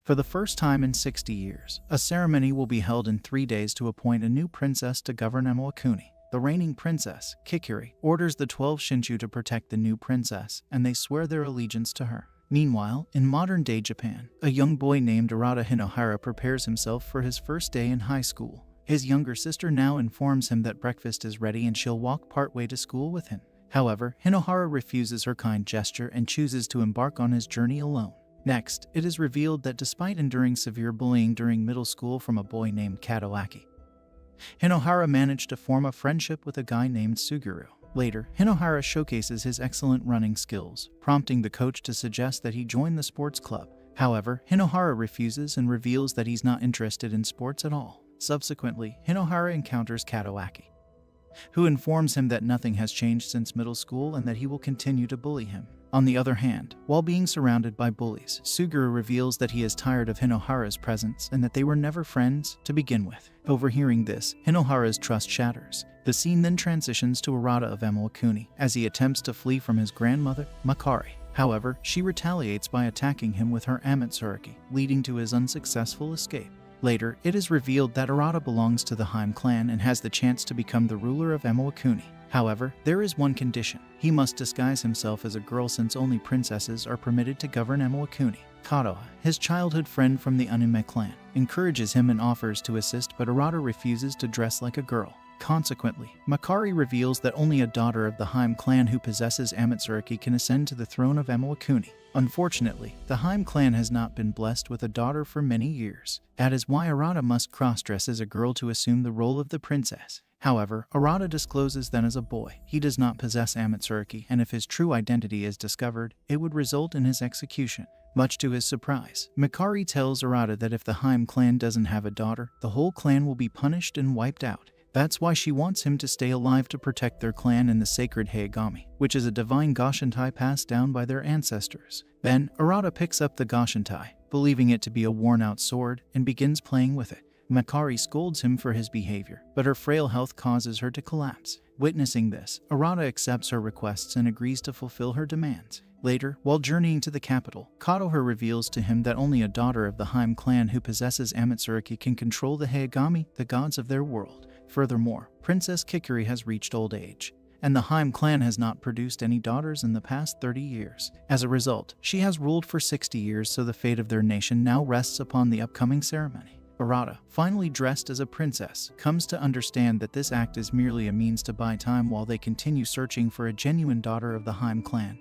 For the first time in 60 years, a ceremony will be held in 3 days to appoint a new princess to govern Emowakuni. The reigning princess, Kikuri, orders the 12 Shinshu to protect the new princess, and they swear their allegiance to her. Meanwhile, in modern-day Japan, a young boy named Arata Hinohara prepares himself for his first day in high school. His younger sister now informs him that breakfast is ready and she'll walk partway to school with him. However, Hinohara refuses her kind gesture and chooses to embark on his journey alone. Next, it is revealed that despite enduring severe bullying during middle school from a boy named Kadoaki, Hinohara managed to form a friendship with a guy named Suguru. Later, Hinohara showcases his excellent running skills, prompting the coach to suggest that he join the sports club. However, Hinohara refuses and reveals that he's not interested in sports at all. Subsequently, Hinohara encounters Kadoaki, who informs him that nothing has changed since middle school and that he will continue to bully him. On the other hand, while being surrounded by bullies, Suguru reveals that he is tired of Hinohara's presence and that they were never friends to begin with. Overhearing this, Hinohara's trust shatters. The scene then transitions to Arata of Emowakuni as he attempts to flee from his grandmother, Makari. However, she retaliates by attacking him with her Amatsurugi, leading to his unsuccessful escape. Later, it is revealed that Arata belongs to the Haim clan and has the chance to become the ruler of Emowakuni. However, there is one condition. He must disguise himself as a girl since only princesses are permitted to govern Emowakuni. Kadoha, his childhood friend from the Anime clan, encourages him and offers to assist, but Arata refuses to dress like a girl. Consequently, Makari reveals that only a daughter of the Haim clan who possesses Amatsurugi can ascend to the throne of Emowakuni. Unfortunately, the Haim clan has not been blessed with a daughter for many years. That is why Arata must cross-dress as a girl to assume the role of the princess. However, Arata discloses that as a boy, he does not possess Amatsurugi, and if his true identity is discovered, it would result in his execution. Much to his surprise, Makari tells Arata that if the Haim clan doesn't have a daughter, the whole clan will be punished and wiped out. That's why she wants him to stay alive to protect their clan and the sacred Heigami, which is a divine Goshintai passed down by their ancestors. Then, Arata picks up the Goshintai, believing it to be a worn-out sword, and begins playing with it. Makari scolds him for his behavior, but her frail health causes her to collapse. Witnessing this, Arata accepts her requests and agrees to fulfill her demands. Later, while journeying to the capital, Kadoha reveals to him that only a daughter of the Haim clan who possesses Amatsurugi can control the Heigami, the gods of their world. Furthermore, Princess Kikuri has reached old age, and the Haim clan has not produced any daughters in the past 30 years. As a result, she has ruled for 60 years, so the fate of their nation now rests upon the upcoming ceremony. Arata, finally dressed as a princess, comes to understand that this act is merely a means to buy time while they continue searching for a genuine daughter of the Haim clan,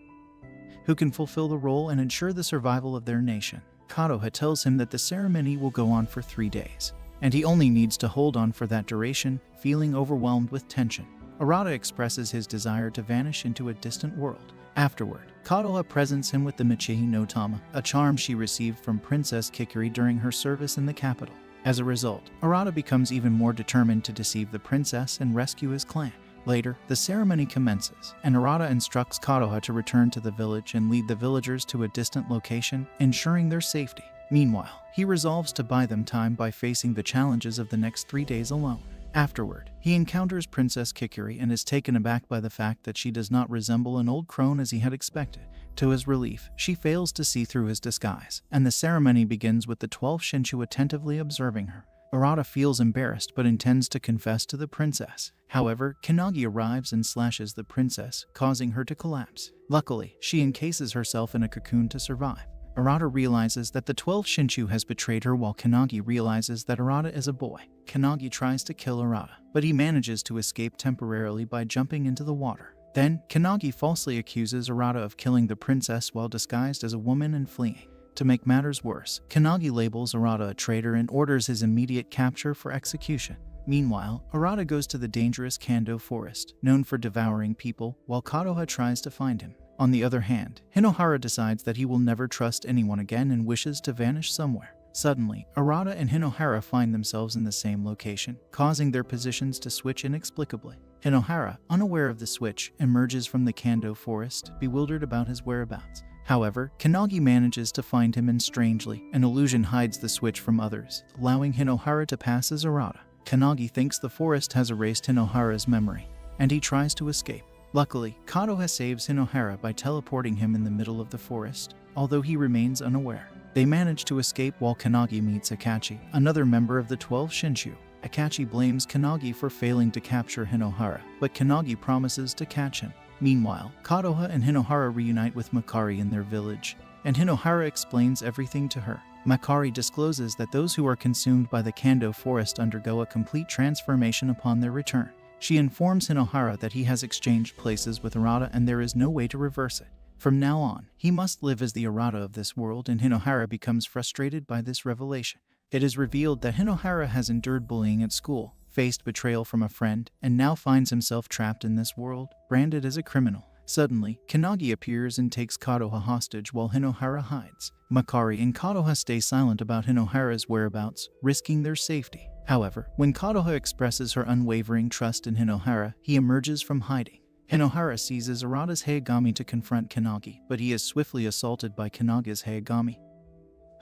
who can fulfill the role and ensure the survival of their nation. Kadoha tells him that the ceremony will go on for 3 days, and he only needs to hold on for that duration, feeling overwhelmed with tension. Arata expresses his desire to vanish into a distant world. Afterward, Kadoha presents him with the Michihi no Tama, a charm she received from Princess Kikuri during her service in the capital. As a result, Arata becomes even more determined to deceive the princess and rescue his clan. Later, the ceremony commences, and Arata instructs Kadoha to return to the village and lead the villagers to a distant location, ensuring their safety. Meanwhile, he resolves to buy them time by facing the challenges of the next 3 days alone. Afterward, he encounters Princess Kikuri and is taken aback by the fact that she does not resemble an old crone as he had expected. To his relief, she fails to see through his disguise, and the ceremony begins with the 12 Shinshu attentively observing her. Arata feels embarrassed but intends to confess to the princess. However, Kannagi arrives and slashes the princess, causing her to collapse. Luckily, she encases herself in a cocoon to survive. Arata realizes that the 12 Shinshu has betrayed her while Kannagi realizes that Arata is a boy. Kannagi tries to kill Arata, but he manages to escape temporarily by jumping into the water. Then, Kannagi falsely accuses Arata of killing the princess while disguised as a woman and fleeing. To make matters worse, Kannagi labels Arata a traitor and orders his immediate capture for execution. Meanwhile, Arata goes to the dangerous Kando forest, known for devouring people, while Kadoha tries to find him. On the other hand, Hinohara decides that he will never trust anyone again and wishes to vanish somewhere. Suddenly, Arata and Hinohara find themselves in the same location, causing their positions to switch inexplicably. Hinohara, unaware of the switch, emerges from the Kando forest, bewildered about his whereabouts. However, Kannagi manages to find him and strangely, an illusion hides the switch from others, allowing Hinohara to pass as Arata. Kannagi thinks the forest has erased Hinohara's memory, and he tries to escape. Luckily, Kadoha saves Hinohara by teleporting him in the middle of the forest, although he remains unaware. They manage to escape while Kannagi meets Akachi, another member of the 12 Shinshu. Akachi blames Kannagi for failing to capture Hinohara, but Kannagi promises to catch him. Meanwhile, Kotoha and Hinohara reunite with Makari in their village, and Hinohara explains everything to her. Makari discloses that those who are consumed by the Kando forest undergo a complete transformation upon their return. She informs Hinohara that he has exchanged places with Arata and there is no way to reverse it. From now on, he must live as the Arata of this world, and Hinohara becomes frustrated by this revelation. It is revealed that Hinohara has endured bullying at school, faced betrayal from a friend, and now finds himself trapped in this world, branded as a criminal. Suddenly, Kannagi appears and takes Kotoha hostage while Hinohara hides. Makari and Kotoha stay silent about Hinohara's whereabouts, risking their safety. However, when Kotoha expresses her unwavering trust in Hinohara, he emerges from hiding. Hinohara seizes Arata's Hayagami to confront Kannagi, but he is swiftly assaulted by Kanaga's Hayagami.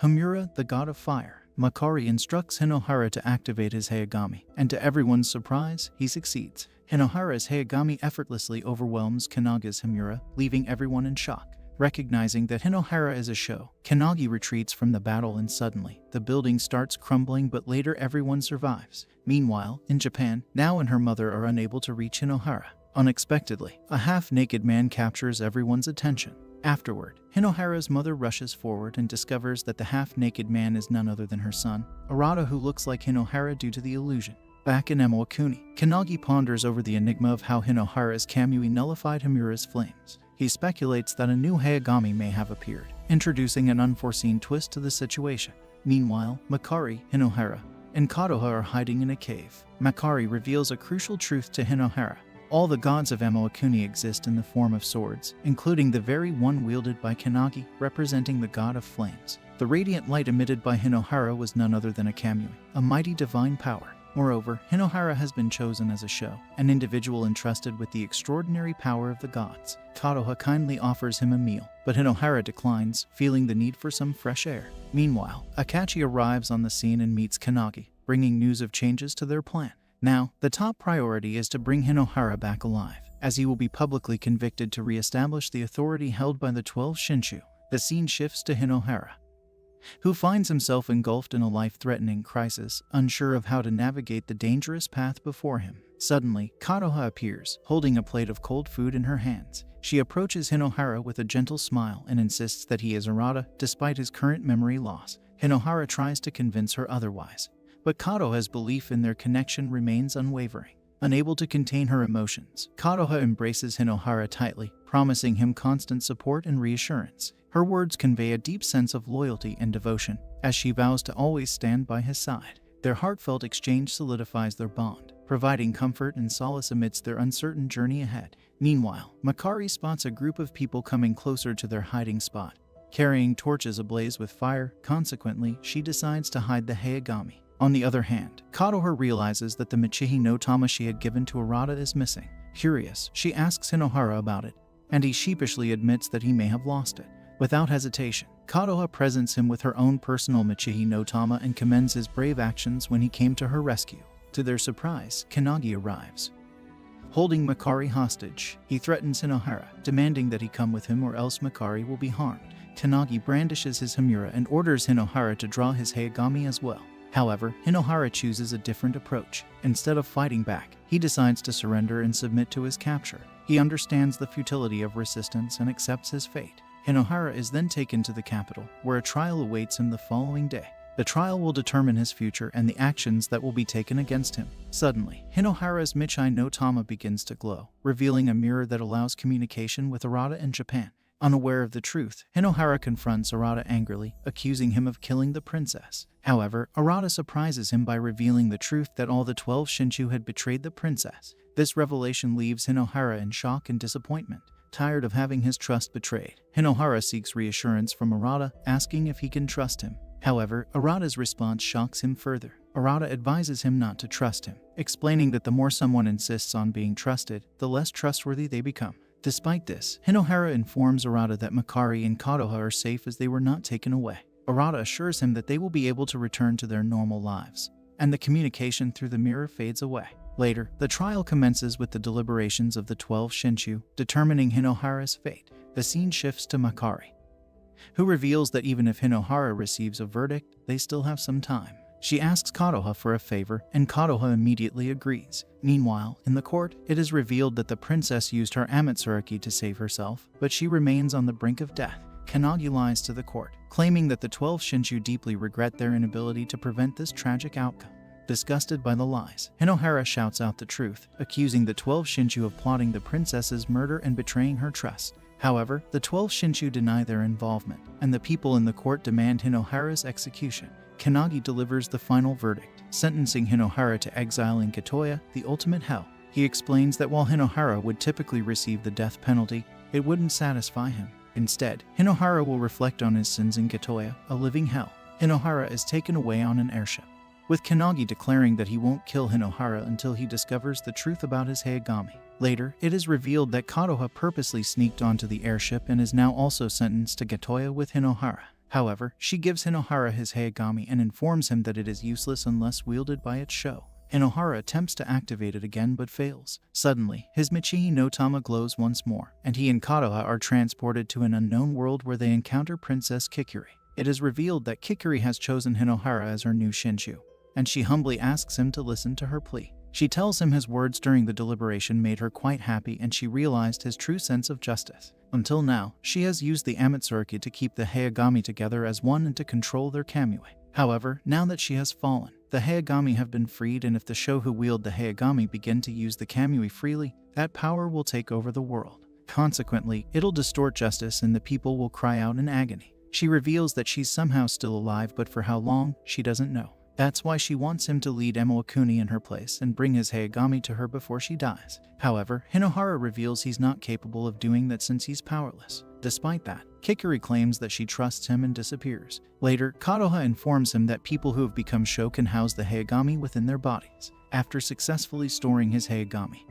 Hamura, the god of fire. Makari instructs Hinohara to activate his Hayagami, and to everyone's surprise, he succeeds. Hinohara's Hayagami effortlessly overwhelms Kanaga's Hamura, leaving everyone in shock. Recognizing that Hinohara is a show, Kannagi retreats from the battle and suddenly, the building starts crumbling, but later everyone survives. Meanwhile, in Japan, Nao and her mother are unable to reach Hinohara. Unexpectedly, a half-naked man captures everyone's attention. Afterward, Hinohara's mother rushes forward and discovers that the half-naked man is none other than her son, Arata, who looks like Hinohara due to the illusion. Back in Emoakuni, Kannagi ponders over the enigma of how Hinohara's Kamui nullified Hamura's flames. He speculates that a new Hayagami may have appeared, introducing an unforeseen twist to the situation. Meanwhile, Makari, Hinohara, and Kotoha are hiding in a cave. Makari reveals a crucial truth to Hinohara. All the gods of Emoakuni exist in the form of swords, including the very one wielded by Kannagi, representing the god of flames. The radiant light emitted by Hinohara was none other than a Kamui, a mighty divine power. Moreover, Hinohara has been chosen as a show, an individual entrusted with the extraordinary power of the gods. Kotoha kindly offers him a meal, but Hinohara declines, feeling the need for some fresh air. Meanwhile, Akachi arrives on the scene and meets Kannagi, bringing news of changes to their plan. Now, the top priority is to bring Hinohara back alive, as he will be publicly convicted to re-establish the authority held by the 12 Shinshu. The scene shifts to Hinohara, who finds himself engulfed in a life-threatening crisis, unsure of how to navigate the dangerous path before him. Suddenly, Kotoha appears, holding a plate of cold food in her hands. She approaches Hinohara with a gentle smile and insists that he is Arata, despite his current memory loss. Hinohara tries to convince her otherwise, but Kotoha's belief in their connection remains unwavering. Unable to contain her emotions, Kotoha embraces Hinohara tightly, promising him constant support and reassurance. Her words convey a deep sense of loyalty and devotion, as she vows to always stand by his side. Their heartfelt exchange solidifies their bond, providing comfort and solace amidst their uncertain journey ahead. Meanwhile, Makari spots a group of people coming closer to their hiding spot, carrying torches ablaze with fire. Consequently, she decides to hide the Hayagami. On the other hand, Kotoha realizes that the Michihi no Tama she had given to Arata is missing. Curious, she asks Hinohara about it, and he sheepishly admits that he may have lost it. Without hesitation, Kotoha presents him with her own personal Michihi no Tama and commends his brave actions when he came to her rescue. To their surprise, Kannagi arrives. Holding Makari hostage, he threatens Hinohara, demanding that he come with him or else Makari will be harmed. Kannagi brandishes his Hamura and orders Hinohara to draw his Hayagami as well. However, Hinohara chooses a different approach. Instead of fighting back, he decides to surrender and submit to his capture. He understands the futility of resistance and accepts his fate. Hinohara is then taken to the capital, where a trial awaits him the following day. The trial will determine his future and the actions that will be taken against him. Suddenly, Hinohara's Michihi no Tama begins to glow, revealing a mirror that allows communication with Arata in Japan. Unaware of the truth, Hinohara confronts Arata angrily, accusing him of killing the princess. However, Arata surprises him by revealing the truth that all the 12 Shinshu had betrayed the princess. This revelation leaves Hinohara in shock and disappointment. Tired of having his trust betrayed, Hinohara seeks reassurance from Arata, asking if he can trust him. However, Arata's response shocks him further. Arata advises him not to trust him, explaining that the more someone insists on being trusted, the less trustworthy they become. Despite this, Hinohara informs Arata that Makari and Kotoha are safe as they were not taken away. Arata assures him that they will be able to return to their normal lives, and the communication through the mirror fades away. Later, the trial commences with the deliberations of the 12 Shinshu, determining Hinohara's fate. The scene shifts to Makari, who reveals that even if Hinohara receives a verdict, they still have some time. She asks Kotoha for a favor, and Kotoha immediately agrees. Meanwhile, in the court, it is revealed that the princess used her Amatsuraki to save herself, but she remains on the brink of death. Kannagi lies to the court, claiming that the 12 Shinshu deeply regret their inability to prevent this tragic outcome. Disgusted by the lies, Hinohara shouts out the truth, accusing the 12 Shinshu of plotting the princess's murder and betraying her trust. However, the 12 Shinshu deny their involvement, and the people in the court demand Hinohara's execution. Kannagi delivers the final verdict, sentencing Hinohara to exile in Katoya, the ultimate hell. He explains that while Hinohara would typically receive the death penalty, it wouldn't satisfy him. Instead, Hinohara will reflect on his sins in Katoya, a living hell. Hinohara is taken away on an airship, with Kannagi declaring that he won't kill Hinohara until he discovers the truth about his Hayagami. Later, it is revealed that Kotoha purposely sneaked onto the airship and is now also sentenced to Katoya with Hinohara. However, she gives Hinohara his Hayagami and informs him that it is useless unless wielded by its show. Hinohara attempts to activate it again but fails. Suddenly, his Michihi no Tama glows once more, and he and Kotoha are transported to an unknown world where they encounter Princess Kikuri. It is revealed that Kikuri has chosen Hinohara as her new Shinshu, and she humbly asks him to listen to her plea. She tells him his words during the deliberation made her quite happy, and she realized his true sense of justice. Until now, she has used the Amatsuraki to keep the Hayagami together as one and to control their Kamui. However, now that she has fallen, the Hayagami have been freed, and if the Sho who wield the Hayagami begin to use the Kamui freely, that power will take over the world. Consequently, it'll distort justice and the people will cry out in agony. She reveals that she's somehow still alive, but for how long, she doesn't know. That's why she wants him to lead Emo-Akuni in her place and bring his Hayagami to her before she dies. However, Hinohara reveals he's not capable of doing that since he's powerless. Despite that, Kikuri claims that she trusts him and disappears. Later, Kotoha informs him that people who have become Sho can house the Hayagami within their bodies, after successfully storing his Hayagami.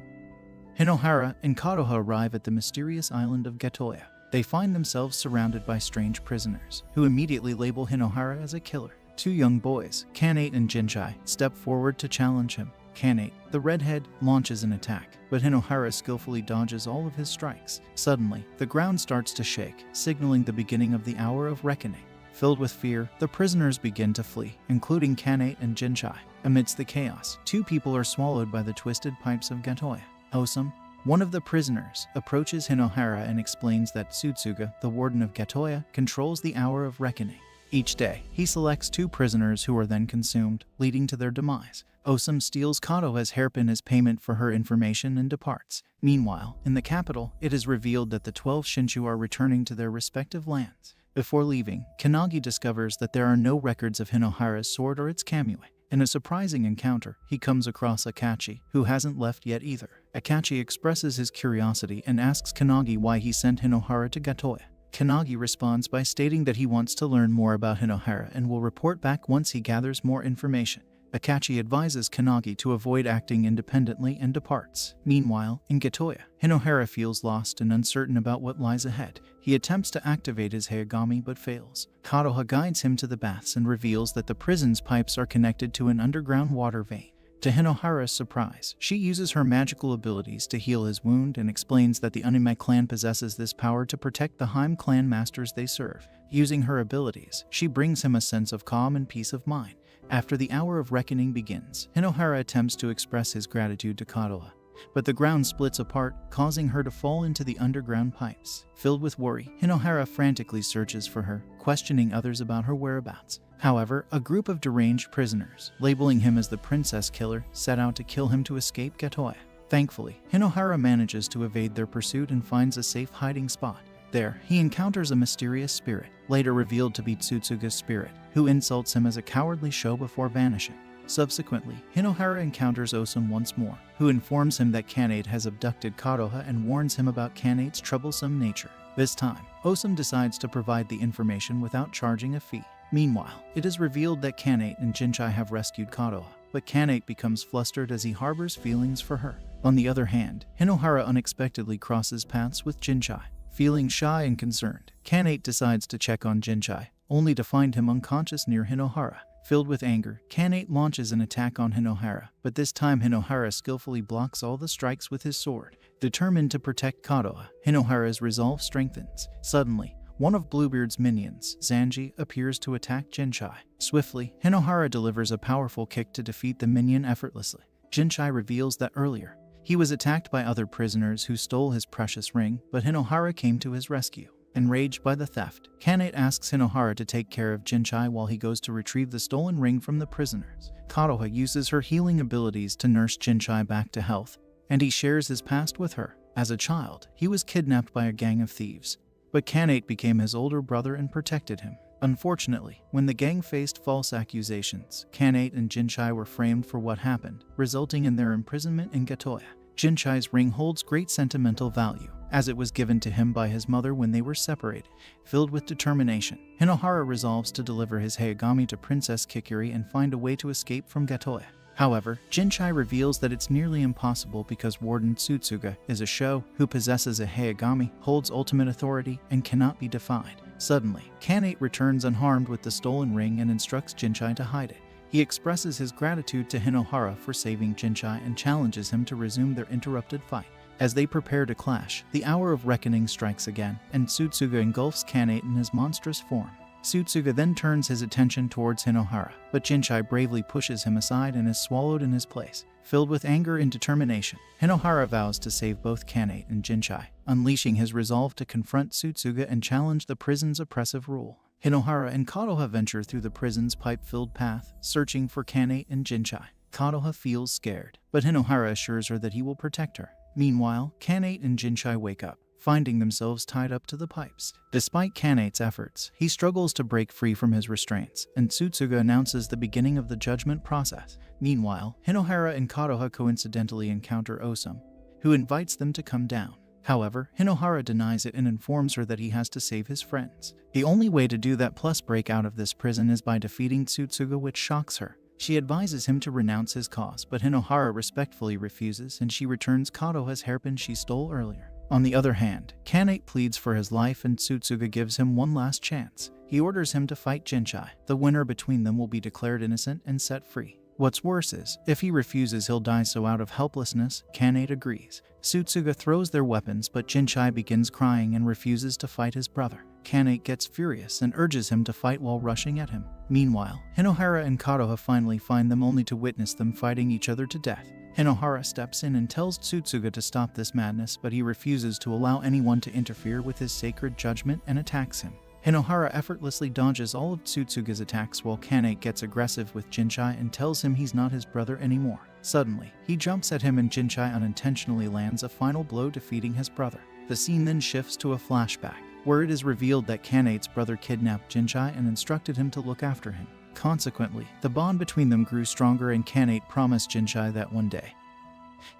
Hinohara and Kotoha arrive at the mysterious island of Gatoya. They find themselves surrounded by strange prisoners, who immediately label Hinohara as a killer. Two young boys, Kanate and Jinchai, step forward to challenge him. Kanate, the redhead, launches an attack, but Hinohara skillfully dodges all of his strikes. Suddenly, the ground starts to shake, signaling the beginning of the hour of reckoning. Filled with fear, the prisoners begin to flee, including Kanate and Jinchai. Amidst the chaos, two people are swallowed by the twisted pipes of Gatoya. Osum, one of the prisoners, approaches Hinohara and explains that Tsutsuga, the warden of Gatoya, controls the hour of reckoning. Each day, he selects two prisoners who are then consumed, leading to their demise. Osum steals Kotoha's hairpin as payment for her information and departs. Meanwhile, in the capital, it is revealed that the 12 Shinshu are returning to their respective lands. Before leaving, Kannagi discovers that there are no records of Hinohara's sword or its Kamui. In a surprising encounter, he comes across Akachi, who hasn't left yet either. Akachi expresses his curiosity and asks Kannagi why he sent Hinohara to Gatoya. Kannagi responds by stating that he wants to learn more about Hinohara and will report back once he gathers more information. Akachi advises Kannagi to avoid acting independently and departs. Meanwhile, in Gatoya, Hinohara feels lost and uncertain about what lies ahead. He attempts to activate his Hayagami but fails. Kotoha guides him to the baths and reveals that the prison's pipes are connected to an underground water vein. To Hinohara's surprise, she uses her magical abilities to heal his wound and explains that the Anime clan possesses this power to protect the Haim clan masters they serve. Using her abilities, she brings him a sense of calm and peace of mind. After the hour of reckoning begins, Hinohara attempts to express his gratitude to Kotoha, but the ground splits apart, causing her to fall into the underground pipes. Filled with worry, Hinohara frantically searches for her, questioning others about her whereabouts. However, a group of deranged prisoners, labeling him as the princess killer, set out to kill him to escape Gatoya. Thankfully, Hinohara manages to evade their pursuit and finds a safe hiding spot. There, he encounters a mysterious spirit, later revealed to be Tsutsuga's spirit, who insults him as a cowardly Sho before vanishing. Subsequently, Hinohara encounters Osum once more, who informs him that Kanate has abducted Kotoha and warns him about Kanate's troublesome nature. This time, Osum decides to provide the information without charging a fee. Meanwhile, it is revealed that Kanate and Jinchai have rescued Kotoha, but Kanate becomes flustered as he harbors feelings for her. On the other hand, Hinohara unexpectedly crosses paths with Jinchai. Feeling shy and concerned, Kanate decides to check on Jinchai, only to find him unconscious near Hinohara. Filled with anger, Kanate launches an attack on Hinohara, but this time Hinohara skillfully blocks all the strikes with his sword. Determined to protect Kotoha, Hinohara's resolve strengthens. Suddenly, one of Bluebeard's minions, Zanji, appears to attack Jinchai. Swiftly, Hinohara delivers a powerful kick to defeat the minion effortlessly. Jinchai reveals that earlier, he was attacked by other prisoners who stole his precious ring, but Hinohara came to his rescue. Enraged by the theft, Kanate asks Hinohara to take care of Jinchai while he goes to retrieve the stolen ring from the prisoners. Kadoha uses her healing abilities to nurse Jinchai back to health, and he shares his past with her. As a child, he was kidnapped by a gang of thieves, but Kanate became his older brother and protected him. Unfortunately, when the gang faced false accusations, Kanate and Jinchai were framed for what happened, resulting in their imprisonment in Gatoya. Jinchai's ring holds great sentimental value, as it was given to him by his mother when they were separated. Filled with determination, Hinohara resolves to deliver his Hayagami to Princess Kikiri and find a way to escape from Gatoya. However, Jinchai reveals that it's nearly impossible because Warden Tsutsuga is a Sho who possesses a Hayagami, holds ultimate authority, and cannot be defied. Suddenly, Kanate returns unharmed with the stolen ring and instructs Jinchai to hide it. He expresses his gratitude to Hinohara for saving Jinchai and challenges him to resume their interrupted fight. As they prepare to clash, the hour of reckoning strikes again, and Tsutsuga engulfs Kanate in his monstrous form. Tsutsuga then turns his attention towards Hinohara, but Jinchai bravely pushes him aside and is swallowed in his place. Filled with anger and determination, Hinohara vows to save both Kanate and Jinchai, unleashing his resolve to confront Tsutsuga and challenge the prison's oppressive rule. Hinohara and Kadoha venture through the prison's pipe-filled path, searching for Kanate and Jinchai. Kadoha feels scared, but Hinohara assures her that he will protect her. Meanwhile, Kanate and Jinchai wake up, finding themselves tied up to the pipes. Despite Kanate's efforts, he struggles to break free from his restraints, and Tsutsuga announces the beginning of the judgment process. Meanwhile, Hinohara and Kadoha coincidentally encounter Osum, who invites them to come down. However, Hinohara denies it and informs her that he has to save his friends. The only way to do that plus break out of this prison is by defeating Tsutsuga, which shocks her. She advises him to renounce his cause, but Hinohara respectfully refuses, and she returns Kadoha's hairpin she stole earlier. On the other hand, Kanate pleads for his life and Tsutsuga gives him one last chance. He orders him to fight Jinchai. The winner between them will be declared innocent and set free. What's worse is, if he refuses he'll die, so out of helplessness, Kanate agrees. Tsutsuga throws their weapons, but Jinchai begins crying and refuses to fight his brother. Kanate gets furious and urges him to fight while rushing at him. Meanwhile, Hinohara and Kadoha finally find them only to witness them fighting each other to death. Hinohara steps in and tells Tsutsuga to stop this madness, but he refuses to allow anyone to interfere with his sacred judgment and attacks him. Hinohara effortlessly dodges all of Tsutsuga's attacks while Kanate gets aggressive with Jinchai and tells him he's not his brother anymore. Suddenly, he jumps at him and Jinchai unintentionally lands a final blow, defeating his brother. The scene then shifts to a flashback, where it is revealed that Kanate's brother kidnapped Jinchai and instructed him to look after him. Consequently, the bond between them grew stronger and Kanate promised Jinchai that one day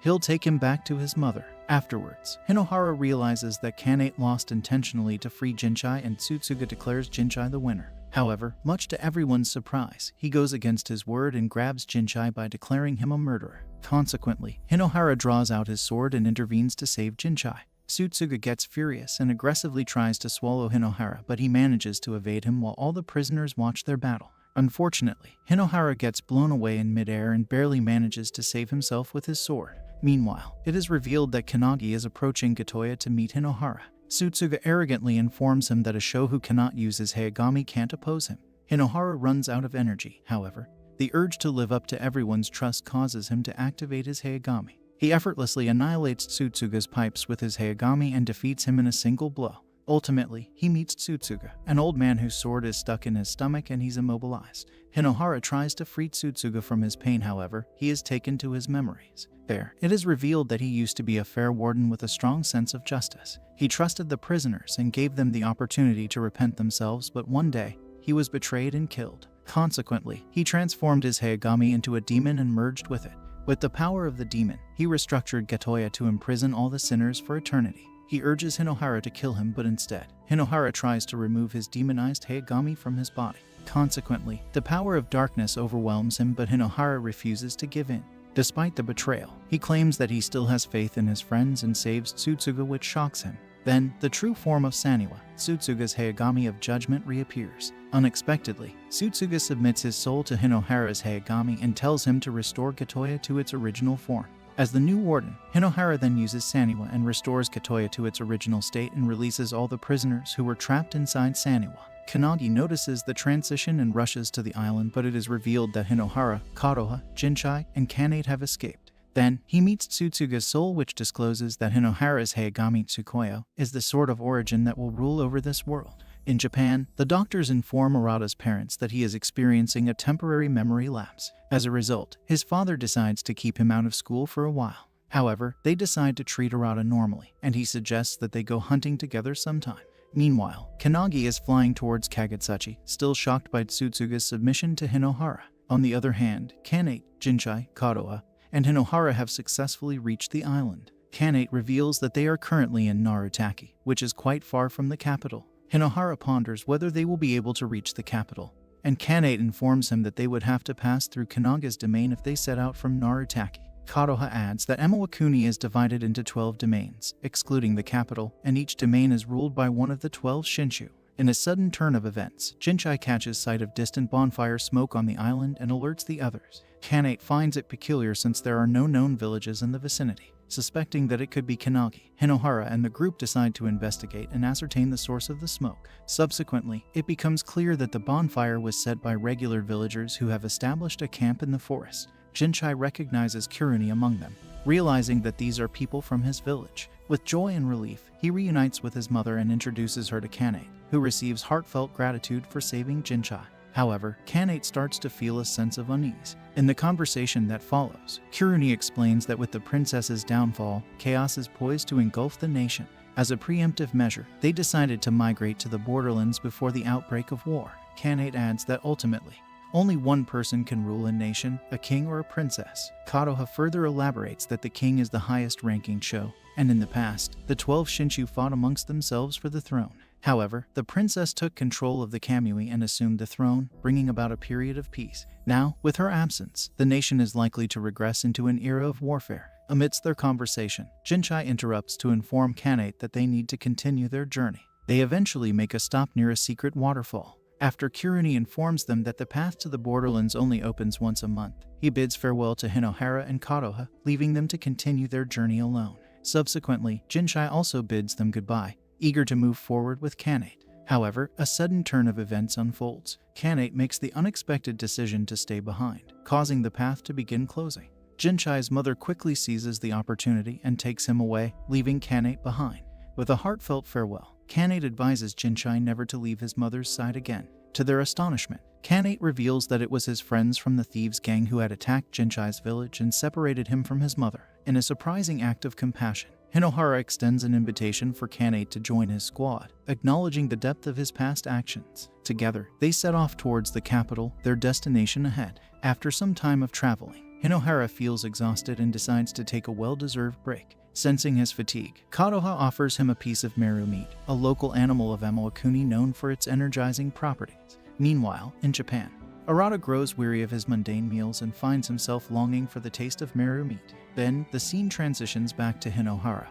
he'll take him back to his mother. Afterwards, Hinohara realizes that Kanate lost intentionally to free Jinchai and Tsutsuga declares Jinchai the winner. However, much to everyone's surprise, he goes against his word and grabs Jinchai by declaring him a murderer. Consequently, Hinohara draws out his sword and intervenes to save Jinchai. Tsutsuga gets furious and aggressively tries to swallow Hinohara, but he manages to evade him while all the prisoners watch their battle. Unfortunately, Hinohara gets blown away in midair and barely manages to save himself with his sword. Meanwhile, it is revealed that Kannagi is approaching Gatoya to meet Hinohara. Tsutsuga arrogantly informs him that a Sho who cannot use his Hayagami can't oppose him. Hinohara runs out of energy, however. The urge to live up to everyone's trust causes him to activate his Hayagami. He effortlessly annihilates Tsutsuga's pipes with his Hayagami and defeats him in a single blow. Ultimately, he meets Tsutsuga, an old man whose sword is stuck in his stomach and he's immobilized. Hinohara tries to free Tsutsuga from his pain, however, he is taken to his memories. There, it is revealed that he used to be a fair warden with a strong sense of justice. He trusted the prisoners and gave them the opportunity to repent themselves, but one day, he was betrayed and killed. Consequently, he transformed his Hayagami into a demon and merged with it. With the power of the demon, he restructured Gatoya to imprison all the sinners for eternity. He urges Hinohara to kill him, but instead, Hinohara tries to remove his demonized Hayagami from his body. Consequently, the power of darkness overwhelms him, but Hinohara refuses to give in. Despite the betrayal, he claims that he still has faith in his friends and saves Tsutsuga, which shocks him. Then, the true form of Saniwa, Tsutsuga's Hayagami of Judgment, reappears. Unexpectedly, Tsutsuga submits his soul to Hinohara's Hayagami and tells him to restore Gatoya to its original form. As the new warden, Hinohara then uses Saniwa and restores Katoya to its original state and releases all the prisoners who were trapped inside Saniwa. Kannagi notices the transition and rushes to the island, but it is revealed that Hinohara, Kadoha, Jinchai, and Kanate have escaped. Then, he meets Tsutsuga's soul, which discloses that Hinohara's Hayagami Tsukuyo is the sword of origin that will rule over this world. In Japan, the doctors inform Arata's parents that he is experiencing a temporary memory lapse. As a result, his father decides to keep him out of school for a while. However, they decide to treat Arata normally, and he suggests that they go hunting together sometime. Meanwhile, Kannagi is flying towards Kagetsuchi, still shocked by Tsutsuga's submission to Hinohara. On the other hand, Kanate, Jinchai, Kadoha, and Hinohara have successfully reached the island. Kanate reveals that they are currently in Narutaki, which is quite far from the capital. Hinohara ponders whether they will be able to reach the capital, and Kanate informs him that they would have to pass through Kanaga's domain if they set out from Narutaki. Kadoha adds that Emawakuni is divided into 12 domains, excluding the capital, and each domain is ruled by one of the 12 Shinshu. In a sudden turn of events, Jinchai catches sight of distant bonfire smoke on the island and alerts the others. Kanate finds it peculiar since there are no known villages in the vicinity. Suspecting that it could be Kannagi, Hinohara and the group decide to investigate and ascertain the source of the smoke. Subsequently, it becomes clear that the bonfire was set by regular villagers who have established a camp in the forest. Jinchai recognizes Kiruni among them, realizing that these are people from his village. With joy and relief, he reunites with his mother and introduces her to Kanate, who receives heartfelt gratitude for saving Jinchai. However, Kanate starts to feel a sense of unease. In the conversation that follows, Kiruni explains that with the princess's downfall, chaos is poised to engulf the nation. As a preemptive measure, they decided to migrate to the borderlands before the outbreak of war. Kanate adds that ultimately, only one person can rule a nation, a king or a princess. Kadoha further elaborates that the king is the highest-ranking Sho, and in the past, the 12 Shinshu fought amongst themselves for the throne. However, the princess took control of the Kamui and assumed the throne, bringing about a period of peace. Now, with her absence, the nation is likely to regress into an era of warfare. Amidst their conversation, Jinchai interrupts to inform Kanate that they need to continue their journey. They eventually make a stop near a secret waterfall. After Kiruni informs them that the path to the borderlands only opens once a month, he bids farewell to Hinohara and Kadoha, leaving them to continue their journey alone. Subsequently, Jinchai also bids them goodbye, eager to move forward with Kanate. However, a sudden turn of events unfolds. Kanate makes the unexpected decision to stay behind, causing the path to begin closing. Jinchai's mother quickly seizes the opportunity and takes him away, leaving Kanate behind. With a heartfelt farewell, Kanate advises Jinchai never to leave his mother's side again. To their astonishment, Kanate reveals that it was his friends from the thieves' gang who had attacked Jinchai's village and separated him from his mother. In a surprising act of compassion, Hinohara extends an invitation for Kanate to join his squad, acknowledging the depth of his past actions. Together, they set off towards the capital, their destination ahead. After some time of traveling, Hinohara feels exhausted and decides to take a well-deserved break. Sensing his fatigue, Kadoha offers him a piece of meru meat, a local animal of Emawakuni known for its energizing properties. Meanwhile, in Japan, Arata grows weary of his mundane meals and finds himself longing for the taste of meru meat. Then, the scene transitions back to Hinohara,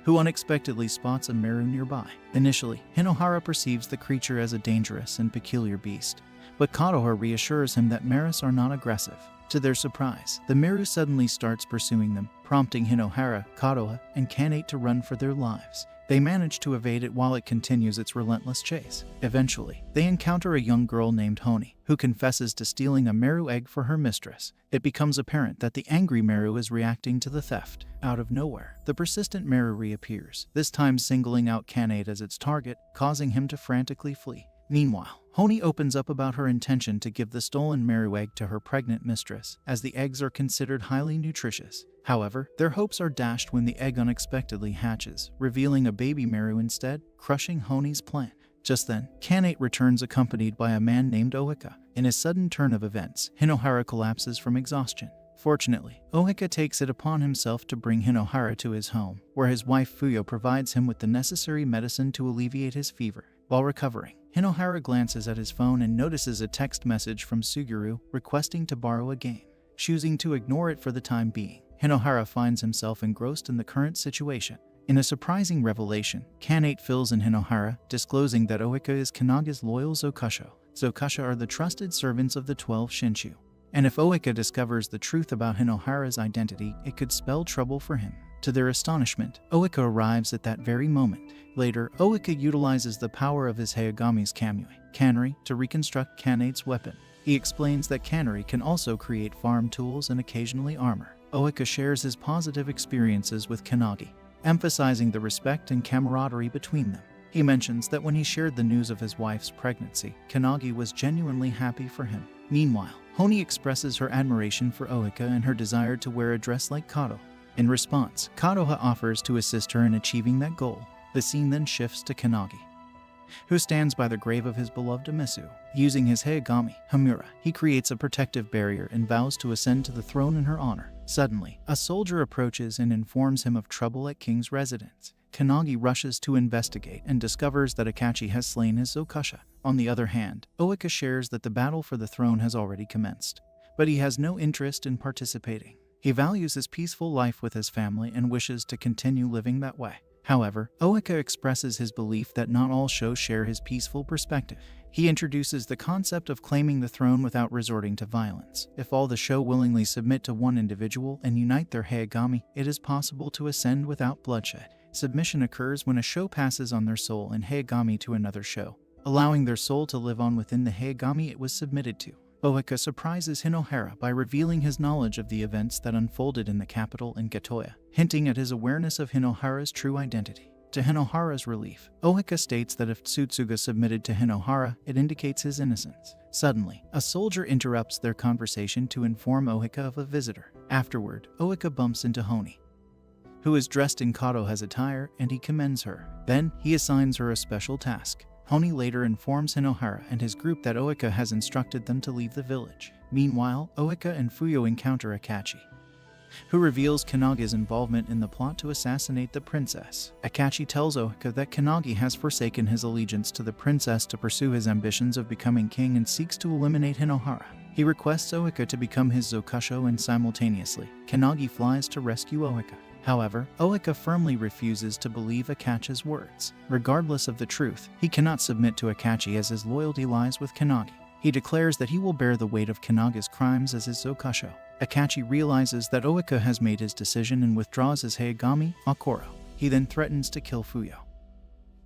who unexpectedly spots a meru nearby. Initially, Hinohara perceives the creature as a dangerous and peculiar beast, but Kadoha reassures him that merus are not aggressive. To their surprise, the meru suddenly starts pursuing them, prompting Hinohara, Kadoha, and Kanate to run for their lives. They manage to evade it while it continues its relentless chase. Eventually, they encounter a young girl named Honi, who confesses to stealing a meru egg for her mistress. It becomes apparent that the angry meru is reacting to the theft. Out of nowhere, the persistent meru reappears, this time singling out Kanate as its target, causing him to frantically flee. Meanwhile, Honi opens up about her intention to give the stolen meru egg to her pregnant mistress, as the eggs are considered highly nutritious. However, their hopes are dashed when the egg unexpectedly hatches, revealing a baby meru instead, crushing Honi's plan. Just then, Kanate returns accompanied by a man named Ohika. In a sudden turn of events, Hinohara collapses from exhaustion. Fortunately, Ohika takes it upon himself to bring Hinohara to his home, where his wife Fuyo provides him with the necessary medicine to alleviate his fever. While recovering, Hinohara glances at his phone and notices a text message from Suguru requesting to borrow a game. Choosing to ignore it for the time being, Hinohara finds himself engrossed in the current situation. In a surprising revelation, Kanate fills in Hinohara, disclosing that Ohika is Kanaga's loyal Zokusho. Zokusho are the trusted servants of the 12 Shinshu. and if Oika discovers the truth about Hinohara's identity, it could spell trouble for him. To their astonishment, Oika arrives at that very moment. Later, Oika utilizes the power of his Hayagami's Kamui, Kanri, to reconstruct Kanate's weapon. He explains that Kanri can also create farm tools and occasionally armor. Oika shares his positive experiences with Kannagi, emphasizing the respect and camaraderie between them. He mentions that when he shared the news of his wife's pregnancy, Kannagi was genuinely happy for him. Meanwhile, Honi expresses her admiration for Oika and her desire to wear a dress like Kato. In response, Kadoha offers to assist her in achieving that goal. The scene then shifts to Kannagi, who stands by the grave of his beloved Amisu. Using his Hayagami, Hamura, he creates a protective barrier and vows to ascend to the throne in her honor. Suddenly, a soldier approaches and informs him of trouble at King's residence. Kannagi rushes to investigate and discovers that Akachi has slain his Zokusha. On the other hand, Oika shares that the battle for the throne has already commenced, but he has no interest in participating. He values his peaceful life with his family and wishes to continue living that way. However, Oika expresses his belief that not all shows share his peaceful perspective. He introduces the concept of claiming the throne without resorting to violence. If all the show willingly submit to one individual and unite their Hayagami, it is possible to ascend without bloodshed. Submission occurs when a show passes on their soul and Hayagami to another show, allowing their soul to live on within the Hayagami it was submitted to. Oika surprises Hinohara by revealing his knowledge of the events that unfolded in the capital in Gatoya, hinting at his awareness of Hinohara's true identity. To Hinohara's relief, Oika states that if Tsutsuga submitted to Hinohara, it indicates his innocence. Suddenly, a soldier interrupts their conversation to inform Oika of a visitor. Afterward, Oika bumps into Honi, who is dressed in Kadoha's attire, and he commends her. Then, he assigns her a special task. Honi later informs Hinohara and his group that Oika has instructed them to leave the village. Meanwhile, Oika and Fuyo encounter Akachi, who reveals Kannagi's involvement in the plot to assassinate the princess. Akachi tells Oika that Kannagi has forsaken his allegiance to the princess to pursue his ambitions of becoming king and seeks to eliminate Hinohara. He requests Oika to become his Zokusho, and simultaneously, Kannagi flies to rescue Oika. However, Oika firmly refuses to believe Akachi's words. Regardless of the truth, he cannot submit to Akachi as his loyalty lies with Kannagi. He declares that he will bear the weight of Kannagi's crimes as his Zokusho. Akachi realizes that Oika has made his decision and withdraws his Hayagami, Akoro. He then threatens to kill Fuyo,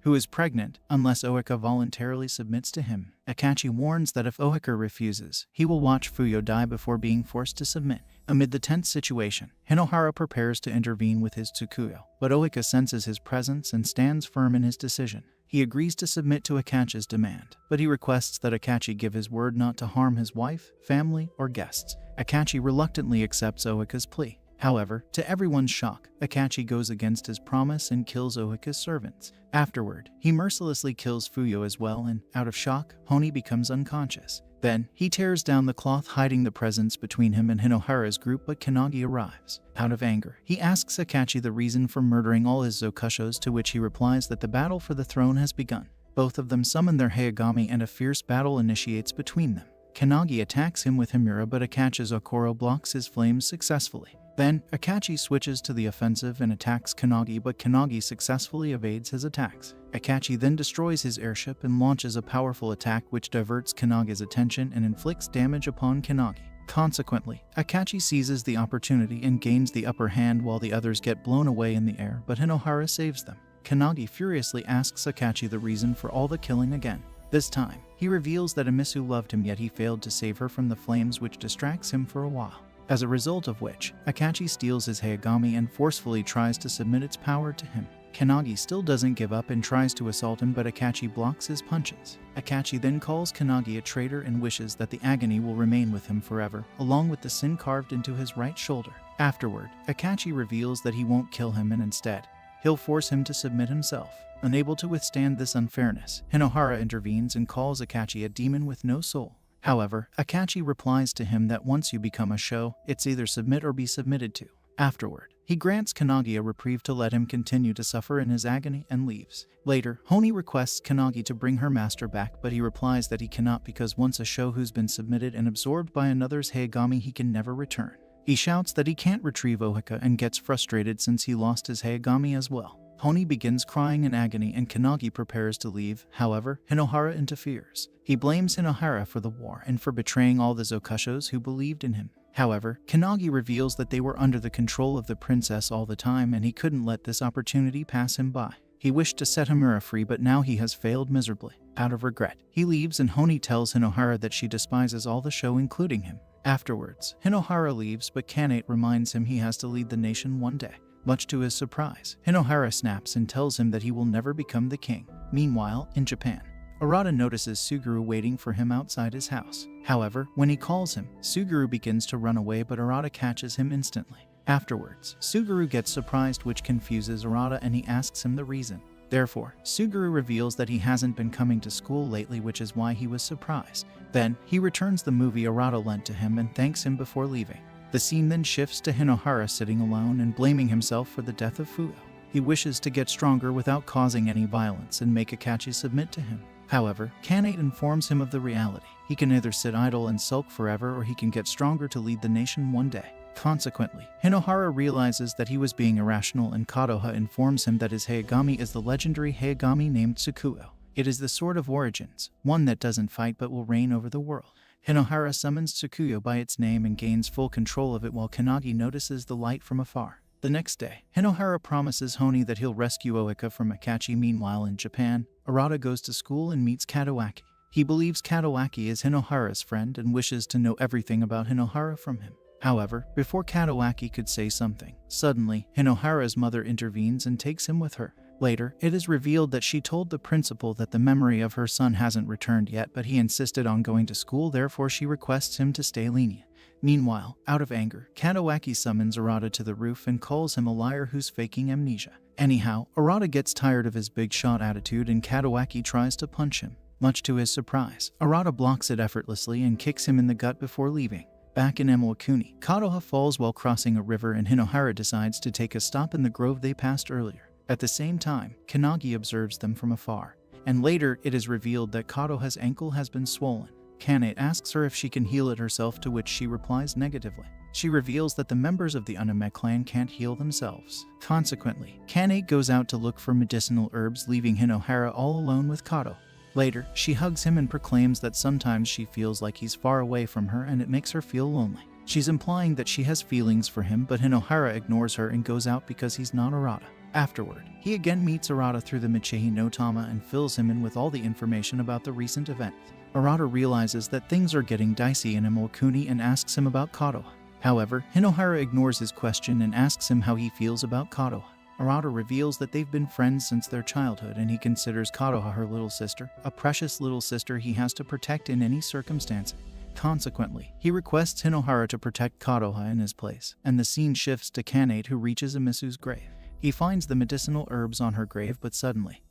who is pregnant, unless Oika voluntarily submits to him. Akachi warns that if Oika refuses, he will watch Fuyo die before being forced to submit. Amid the tense situation, Hinohara prepares to intervene with his Tsukuyo, but Oika senses his presence and stands firm in his decision. He agrees to submit to Akachi's demand, but he requests that Akachi give his word not to harm his wife, family, or guests. Akachi reluctantly accepts Oika's plea. However, to everyone's shock, Akachi goes against his promise and kills Oika's servants. Afterward, he mercilessly kills Fuyo as well, and, out of shock, Honi becomes unconscious. Then, he tears down the cloth hiding the presence between him and Hinohara's group, but Kannagi arrives. Out of anger, he asks Akachi the reason for murdering all his Zokushos, to which he replies that the battle for the throne has begun. Both of them summon their Hayagami and a fierce battle initiates between them. Kannagi attacks him with Hamura, but Akachi's Akoro blocks his flames successfully. Then, Akachi switches to the offensive and attacks Kannagi, but Kannagi successfully evades his attacks. Akachi then destroys his airship and launches a powerful attack which diverts Kannagi's attention and inflicts damage upon Kannagi. Consequently, Akachi seizes the opportunity and gains the upper hand while the others get blown away in the air, but Hinohara saves them. Kannagi furiously asks Akachi the reason for all the killing again. This time, he reveals that Amisu loved him, yet he failed to save her from the flames, which distracts him for a while. As a result of which, Akachi steals his Hayagami and forcefully tries to submit its power to him. Kannagi still doesn't give up and tries to assault him, but Akachi blocks his punches. Akachi then calls Kannagi a traitor and wishes that the agony will remain with him forever, along with the sin carved into his right shoulder. Afterward, Akachi reveals that he won't kill him and instead, he'll force him to submit himself. Unable to withstand this unfairness, Hinohara intervenes and calls Akachi a demon with no soul. However, Akachi replies to him that once you become a show, it's either submit or be submitted to. Afterward, he grants Kannagi a reprieve to let him continue to suffer in his agony and leaves. Later, Honi requests Kannagi to bring her master back, but he replies that he cannot because once a show who's been submitted and absorbed by another's Hayagami, he can never return. He shouts that he can't retrieve Oika and gets frustrated since he lost his Hayagami as well. Honi begins crying in agony and Kannagi prepares to leave. However, Hinohara interferes. He blames Hinohara for the war and for betraying all the Zokushos who believed in him. However, Kannagi reveals that they were under the control of the princess all the time and he couldn't let this opportunity pass him by. He wished to set Hamura free, but now he has failed miserably. Out of regret, he leaves and Honi tells Hinohara that she despises all the show, including him. Afterwards, Hinohara leaves, but Kanate reminds him he has to lead the nation one day. Much to his surprise, Hinohara snaps and tells him that he will never become the king. Meanwhile, in Japan, Arata notices Suguru waiting for him outside his house. However, when he calls him, Suguru begins to run away, but Arata catches him instantly. Afterwards, Suguru gets surprised, which confuses Arata, and he asks him the reason. Therefore, Suguru reveals that he hasn't been coming to school lately, which is why he was surprised. Then, he returns the movie Arata lent to him and thanks him before leaving. The scene then shifts to Hinohara sitting alone and blaming himself for the death of Fugo. He wishes to get stronger without causing any violence and make Akachi submit to him. However, Kanate informs him of the reality. He can either sit idle and sulk forever, or he can get stronger to lead the nation one day. Consequently, Hinohara realizes that he was being irrational, and Kadoha informs him that his Heigami is the legendary Heigami named Tsukuyo. It is the sword of origins, one that doesn't fight but will reign over the world. Hinohara summons Tsukuyo by its name and gains full control of it, while Kannagi notices the light from afar. The next day, Hinohara promises Honi that he'll rescue Oika from Akachi. Meanwhile, in Japan, Arata goes to school and meets Kadowaki. He believes Kadowaki is Hinohara's friend and wishes to know everything about Hinohara from him. However, before Kadowaki could say something, suddenly, Hinohara's mother intervenes and takes him with her. Later, it is revealed that she told the principal that the memory of her son hasn't returned yet, but he insisted on going to school, therefore she requests him to stay lenient. Meanwhile, out of anger, Kadowaki summons Arata to the roof and calls him a liar who's faking amnesia. Anyhow, Arata gets tired of his big shot attitude and Kadowaki tries to punch him. Much to his surprise, Arata blocks it effortlessly and kicks him in the gut before leaving. Back in Iwakuni, Kadoha falls while crossing a river and Hinohara decides to take a stop in the grove they passed earlier. At the same time, Kannagi observes them from afar, and later it is revealed that Kadoha's ankle has been swollen. Kanate asks her if she can heal it herself, to which she replies negatively. She reveals that the members of the Uname clan can't heal themselves. Consequently, Kanate goes out to look for medicinal herbs, leaving Hinohara all alone with Kato. Later, she hugs him and proclaims that sometimes she feels like he's far away from her and it makes her feel lonely. She's implying that she has feelings for him, but Hinohara ignores her and goes out because he's not Arata. Afterward, he again meets Arata through the Michihi no Tama and fills him in with all the information about the recent event. Arata realizes that things are getting dicey in Iwakuni and asks him about Kadoha. However, Hinohara ignores his question and asks him how he feels about Kadoha. Arata reveals that they've been friends since their childhood and he considers Kadoha her little sister, a precious little sister he has to protect in any circumstance. Consequently, he requests Hinohara to protect Kadoha in his place, and the scene shifts to Kanate, who reaches Amisu's grave. He finds the medicinal herbs on her grave, but suddenly,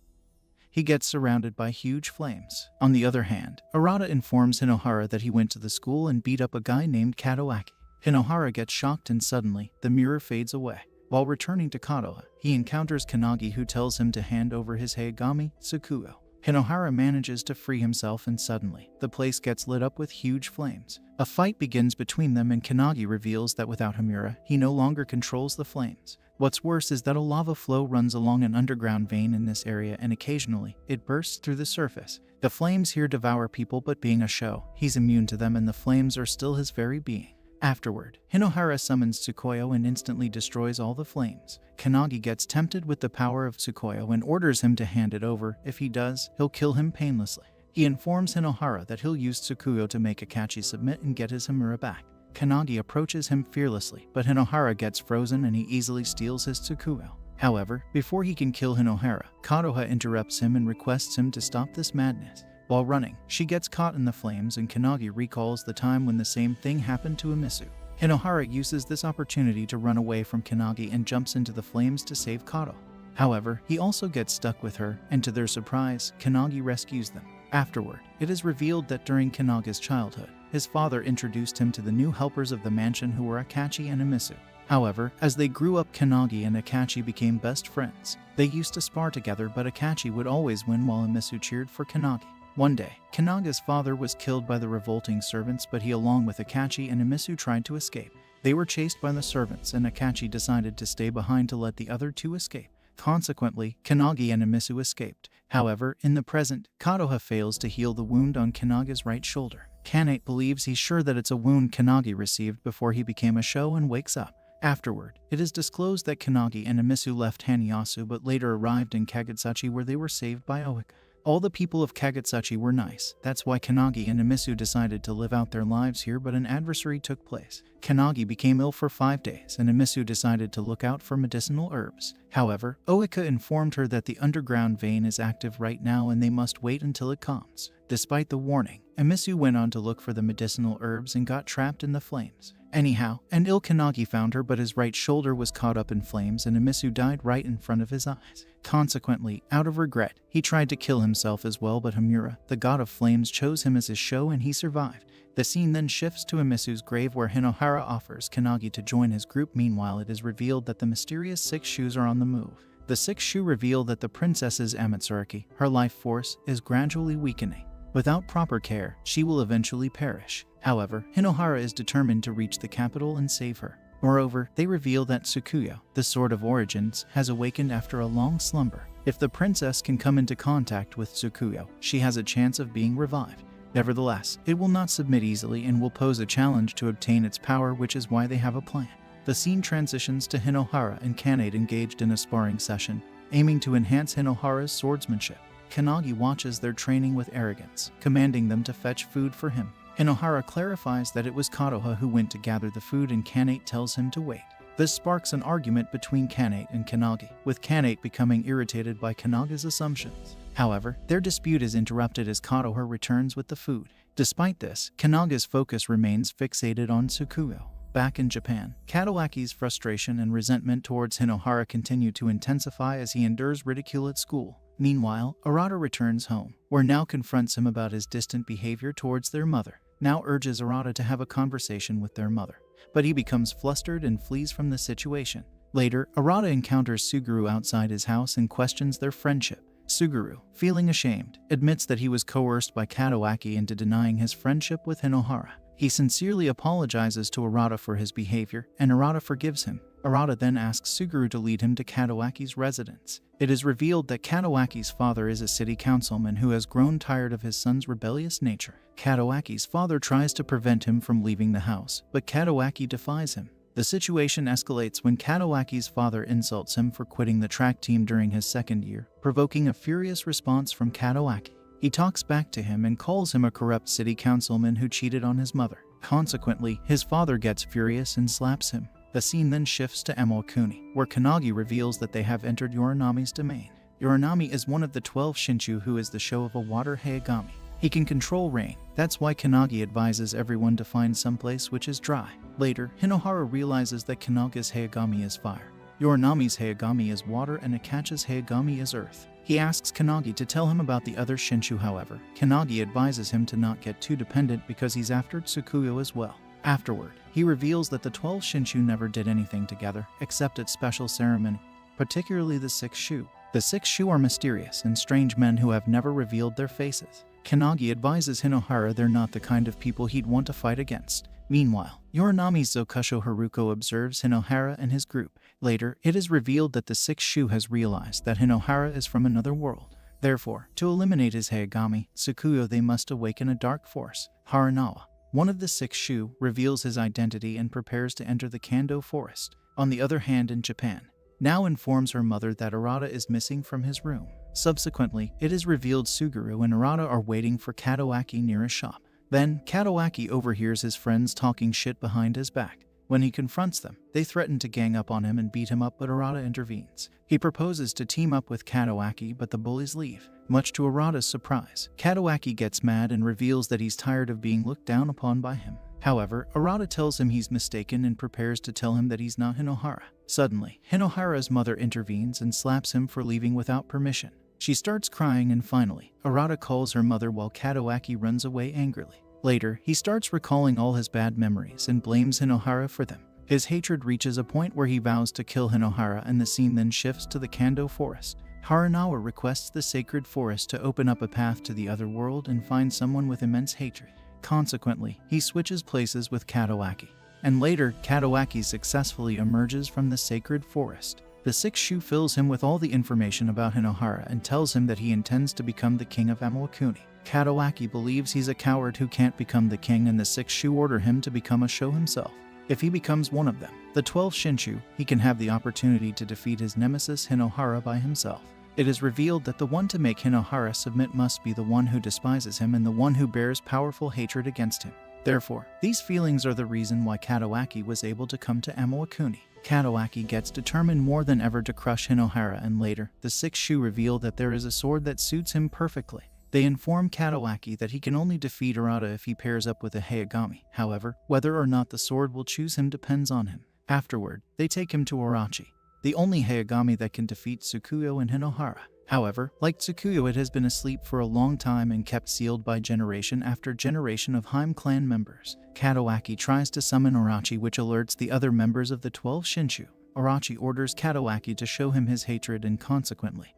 he gets surrounded by huge flames. On the other hand, Arata informs Hinohara that he went to the school and beat up a guy named Kadowaki. Hinohara gets shocked and suddenly, the mirror fades away. While returning to Kadoha, he encounters Kannagi, who tells him to hand over his Heigami, Tsukuyo. Hinohara manages to free himself and suddenly, the place gets lit up with huge flames. A fight begins between them and Kannagi reveals that without Hamura, he no longer controls the flames. What's worse is that a lava flow runs along an underground vein in this area and occasionally, it bursts through the surface. The flames here devour people, but being a show, he's immune to them and the flames are still his very being. Afterward, Hinohara summons Tsukuyo and instantly destroys all the flames. Kannagi gets tempted with the power of Tsukuyo and orders him to hand it over. If he does, he'll kill him painlessly. He informs Hinohara that he'll use Tsukuyo to make Akachi submit and get his Hamura back. Kannagi approaches him fearlessly, but Hinohara gets frozen and he easily steals his Tsukuyo. However, before he can kill Hinohara, Kadoha interrupts him and requests him to stop this madness. While running, she gets caught in the flames and Kannagi recalls the time when the same thing happened to Amisu. Hinohara uses this opportunity to run away from Kannagi and jumps into the flames to save Kato. However, he also gets stuck with her, and to their surprise, Kannagi rescues them. Afterward, it is revealed that during Kanaga's childhood, his father introduced him to the new helpers of the mansion, who were Akachi and Amisu. However, as they grew up, Kannagi and Akachi became best friends. They used to spar together, but Akachi would always win while Amisu cheered for Kannagi. One day, Kanaga's father was killed by the revolting servants, but he, along with Akachi and Amisu, tried to escape. They were chased by the servants and Akachi decided to stay behind to let the other two escape. Consequently, Kannagi and Emisu escaped. However, in the present, Katoha fails to heal the wound on Kanaga's right shoulder. Kanate believes he's sure that it's a wound Kannagi received before he became a Sho and wakes up. Afterward, it is disclosed that Kannagi and Emisu left Haniyasu but later arrived in Kagutsuchi where they were saved by Oika. All the people of Kagutsuchi were nice. That's why Kannagi and Emisu decided to live out their lives here, but an adversary took place. Kannagi became ill for 5 days, and Emisu decided to look out for medicinal herbs. However, Oika informed her that the underground vein is active right now and they must wait until it calms. Despite the warning, Emisu went on to look for the medicinal herbs and got trapped in the flames. Anyhow, an ill Kannagi found her, but his right shoulder was caught up in flames and Emisu died right in front of his eyes. Consequently, out of regret, he tried to kill himself as well, but Hamura, the god of flames, chose him as his Sho and he survived. The scene then shifts to Emisu's grave where Hinohara offers Kannagi to join his group. Meanwhile, it is revealed that the mysterious 6 Shus are on the move. The 6 Shu reveal that the princess's Amatsuraki, her life force, is gradually weakening. Without proper care, she will eventually perish. However, Hinohara is determined to reach the capital and save her. Moreover, they reveal that Tsukuyo, the Sword of Origins, has awakened after a long slumber. If the princess can come into contact with Tsukuyo, she has a chance of being revived. Nevertheless, it will not submit easily and will pose a challenge to obtain its power, which is why they have a plan. The scene transitions to Hinohara and Kanade engaged in a sparring session, aiming to enhance Hinohara's swordsmanship. Kannagi watches their training with arrogance, commanding them to fetch food for him. Hinohara clarifies that it was Katoha who went to gather the food and Kanate tells him to wait. This sparks an argument between Kanate and Kannagi, with Kanate becoming irritated by Kannaga's assumptions. However, their dispute is interrupted as Katoha returns with the food. Despite this, Kannaga's focus remains fixated on Tsukuyo. Back in Japan, Katawaki's frustration and resentment towards Hinohara continue to intensify as he endures ridicule at school. Meanwhile, Arata returns home, where Nao confronts him about his distant behavior towards their mother. Nao urges Arata to have a conversation with their mother, but he becomes flustered and flees from the situation. Later, Arata encounters Suguru outside his house and questions their friendship. Suguru, feeling ashamed, admits that he was coerced by Katawaki into denying his friendship with Hinohara. He sincerely apologizes to Arata for his behavior, and Arata forgives him. Arata then asks Suguru to lead him to Katawaki's residence. It is revealed that Katawaki's father is a city councilman who has grown tired of his son's rebellious nature. Katawaki's father tries to prevent him from leaving the house, but Katawaki defies him. The situation escalates when Katawaki's father insults him for quitting the track team during his second year, provoking a furious response from Katawaki. He talks back to him and calls him a corrupt city councilman who cheated on his mother. Consequently, his father gets furious and slaps him. The scene then shifts to Emokuni, where Kannagi reveals that they have entered Yorinami's domain. Yorinami is one of the 12 Shinshu who is the Sho of a water Hayagami. He can control rain. That's why Kannagi advises everyone to find someplace which is dry. Later, Hinohara realizes that Kannaga's Hayagami is fire. Yorinami's Hayagami is water and Akachi's Hayagami is earth. He asks Kannagi to tell him about the other Shinshu. However, Kannagi advises him to not get too dependent because he's after Tsukuyo as well. Afterward, he reveals that the 12 Shinshu never did anything together except at special ceremony, particularly the 6 Shu. The 6 Shu are mysterious and strange men who have never revealed their faces. Kannagi advises Hinohara they're not the kind of people he'd want to fight against. Meanwhile, Yorinami's Zokusho Haruko observes Hinohara and his group. Later, it is revealed that the 6 Shu has realized that Hinohara is from another world. Therefore, to eliminate his Hayagami, Tsukuyo, they must awaken a dark force. Haranawa, one of the 6 Shu, reveals his identity and prepares to enter the Kando forest. On the other hand, in Japan, Nao informs her mother that Arata is missing from his room. Subsequently, it is revealed Suguru and Arata are waiting for Katawaki near a shop. Then, Katawaki overhears his friends talking shit behind his back. When he confronts them, they threaten to gang up on him and beat him up, but Arata intervenes. He proposes to team up with Katawaki, but the bullies leave. Much to Arata's surprise, Katawaki gets mad and reveals that he's tired of being looked down upon by him. However, Arata tells him he's mistaken and prepares to tell him that he's not Hinohara. Suddenly, Hinohara's mother intervenes and slaps him for leaving without permission. She starts crying and finally, Arata calls her mother while Katawaki runs away angrily. Later, he starts recalling all his bad memories and blames Hinohara for them. His hatred reaches a point where he vows to kill Hinohara, and the scene then shifts to the Kando forest. Haranawa requests the sacred forest to open up a path to the other world and find someone with immense hatred. Consequently, he switches places with Katawaki, and later, Katawaki successfully emerges from the sacred forest. The sixth Shu fills him with all the information about Hinohara and tells him that he intends to become the king of Amalakuni. Katawaki believes he's a coward who can't become the king, and the sixth Shu order him to become a Sho himself. If he becomes one of them, the 12 Shinshu, he can have the opportunity to defeat his nemesis Hinohara by himself. It is revealed that the one to make Hinohara submit must be the one who despises him and the one who bears powerful hatred against him. Therefore, these feelings are the reason why Katawaki was able to come to Amalakuni. Katawaki gets determined more than ever to crush Hinohara, and later, the sixth Shu reveal that there is a sword that suits him perfectly. They inform Katawaki that he can only defeat Arata if he pairs up with a Hayagami. However, whether or not the sword will choose him depends on him. Afterward, they take him to Orochi, the only Hayagami that can defeat Tsukuyo and Hinohara. However, like Tsukuyo, it has been asleep for a long time and kept sealed by generation after generation of Haim clan members. Katawaki tries to summon Orochi, which alerts the other members of the 12 Shinshu. Orochi orders Katawaki to show him his hatred, and consequently,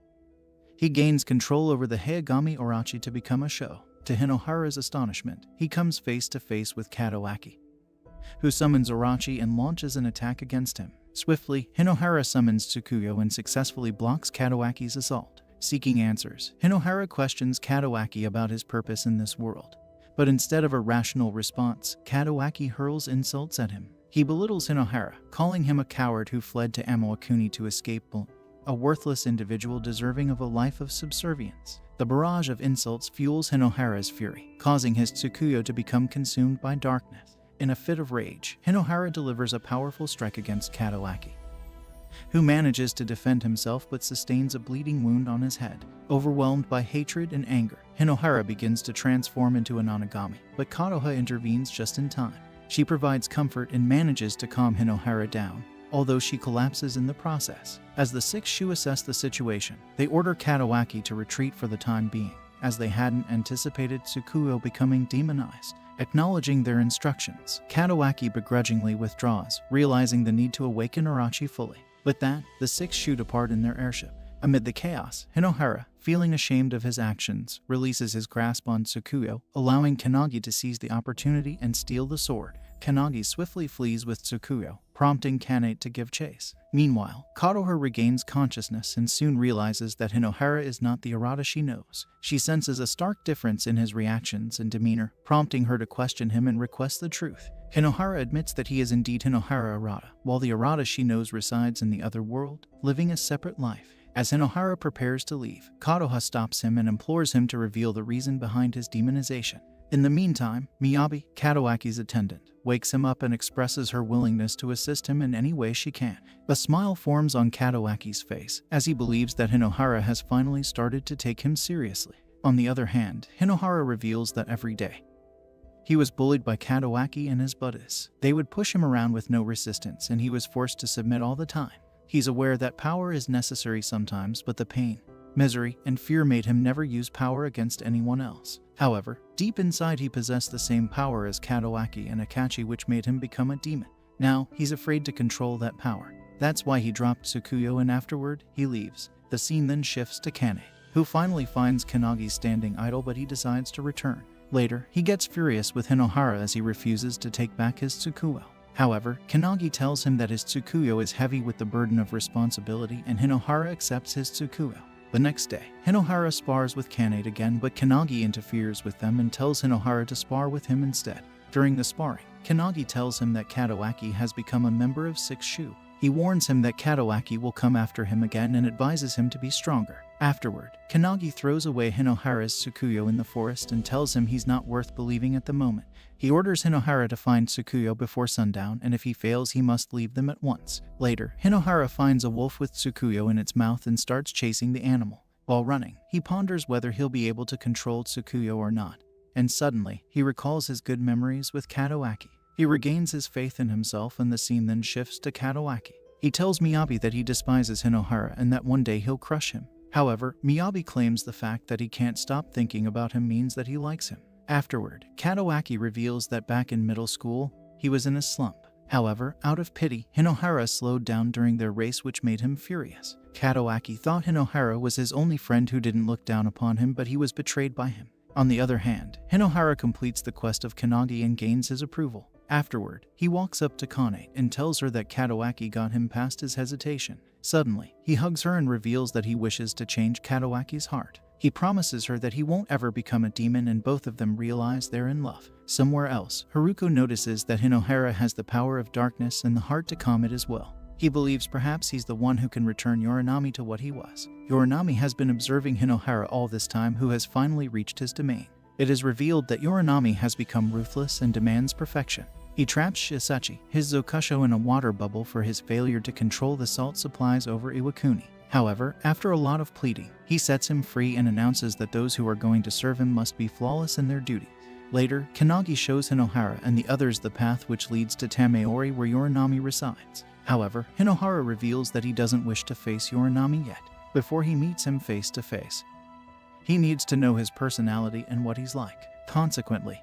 he gains control over the Hayagami Orochi to become a Sho. To Hinohara's astonishment, he comes face to face with Katawaki, who summons Orochi and launches an attack against him. Swiftly, Hinohara summons Tsukuyo and successfully blocks Katawaki's assault. Seeking answers, Hinohara questions Katawaki about his purpose in this world. But instead of a rational response, Katawaki hurls insults at him. He belittles Hinohara, calling him a coward who fled to Amalakuni to escape bullying, a worthless individual deserving of a life of subservience. The barrage of insults fuels Hinohara's fury, causing his Tsukuyo to become consumed by darkness. In a fit of rage, Hinohara delivers a powerful strike against Katawaki, who manages to defend himself but sustains a bleeding wound on his head. Overwhelmed by hatred and anger, Hinohara begins to transform into an Onigami, but Konoha intervenes just in time. She provides comfort and manages to calm Hinohara down, although she collapses in the process. As the six Shu assess the situation, they order Katawaki to retreat for the time being, as they hadn't anticipated Tsukuyo becoming demonized. Acknowledging their instructions, Katawaki begrudgingly withdraws, realizing the need to awaken Orochi fully. With that, the six Shu depart in their airship. Amid the chaos, Hinohara, feeling ashamed of his actions, releases his grasp on Tsukuyo, allowing Kannagi to seize the opportunity and steal the sword. Kannagi swiftly flees with Tsukuyo, prompting Kanate to give chase. Meanwhile, Konoha regains consciousness and soon realizes that Hinohara is not the Arata she knows. She senses a stark difference in his reactions and demeanor, prompting her to question him and request the truth. Hinohara admits that he is indeed Hinohara Arata, while the Arata she knows resides in the other world, living a separate life. As Hinohara prepares to leave, Konoha stops him and implores him to reveal the reason behind his demonization. In the meantime, Miyabi, Katawaki's attendant, wakes him up and expresses her willingness to assist him in any way she can. A smile forms on Katawaki's face, as he believes that Hinohara has finally started to take him seriously. On the other hand, Hinohara reveals that every day he was bullied by Katawaki and his buddies. They would push him around with no resistance, and he was forced to submit all the time. He's aware that power is necessary sometimes, but the pain, misery, and fear made him never use power against anyone else. However, deep inside he possessed the same power as Katawaki and Akachi, which made him become a demon. Now, he's afraid to control that power. That's why he dropped Tsukuyo, and afterward, he leaves. The scene then shifts to Kanate, who finally finds Kannagi standing idle, but he decides to return. Later, he gets furious with Hinohara as he refuses to take back his Tsukuyo. However, Kannagi tells him that his Tsukuyo is heavy with the burden of responsibility, and Hinohara accepts his Tsukuyo. The next day, Hinohara spars with Kanate again, but Kannagi interferes with them and tells Hinohara to spar with him instead. During the sparring, Kannagi tells him that Katawaki has become a member of Six Shu. He warns him that Katawaki will come after him again and advises him to be stronger. Afterward, Kannagi throws away Hinohara's Tsukuyo in the forest and tells him he's not worth believing at the moment. He orders Hinohara to find Tsukuyo before sundown, and if he fails, he must leave them at once. Later, Hinohara finds a wolf with Tsukuyo in its mouth and starts chasing the animal. While running, he ponders whether he'll be able to control Tsukuyo or not. And suddenly, he recalls his good memories with Katawaki. He regains his faith in himself, and the scene then shifts to Katawaki. He tells Miyabi that he despises Hinohara and that one day he'll crush him. However, Miyabi claims the fact that he can't stop thinking about him means that he likes him. Afterward, Katawaki reveals that back in middle school, he was in a slump. However, out of pity, Hinohara slowed down during their race, which made him furious. Katawaki thought Hinohara was his only friend who didn't look down upon him, but he was betrayed by him. On the other hand, Hinohara completes the quest of Kannagi and gains his approval. Afterward, he walks up to Kanate and tells her that Katawaki got him past his hesitation. Suddenly, he hugs her and reveals that he wishes to change Katawaki's heart. He promises her that he won't ever become a demon, and both of them realize they're in love. Somewhere else, Haruko notices that Hinohara has the power of darkness and the heart to calm it as well. He believes perhaps he's the one who can return Yorinami to what he was. Yorinami has been observing Hinohara all this time, who has finally reached his domain. It is revealed that Yorinami has become ruthless and demands perfection. He traps Shisachi, his Zokusho, in a water bubble for his failure to control the salt supplies over Iwakuni. However, after a lot of pleading, he sets him free and announces that those who are going to serve him must be flawless in their duty. Later, Kanagi shows Hinohara and the others the path which leads to Tameori, where Yorinami resides. However, Hinohara reveals that he doesn't wish to face Yorinami yet. Before he meets him face to face, he needs to know his personality and what he's like. Consequently,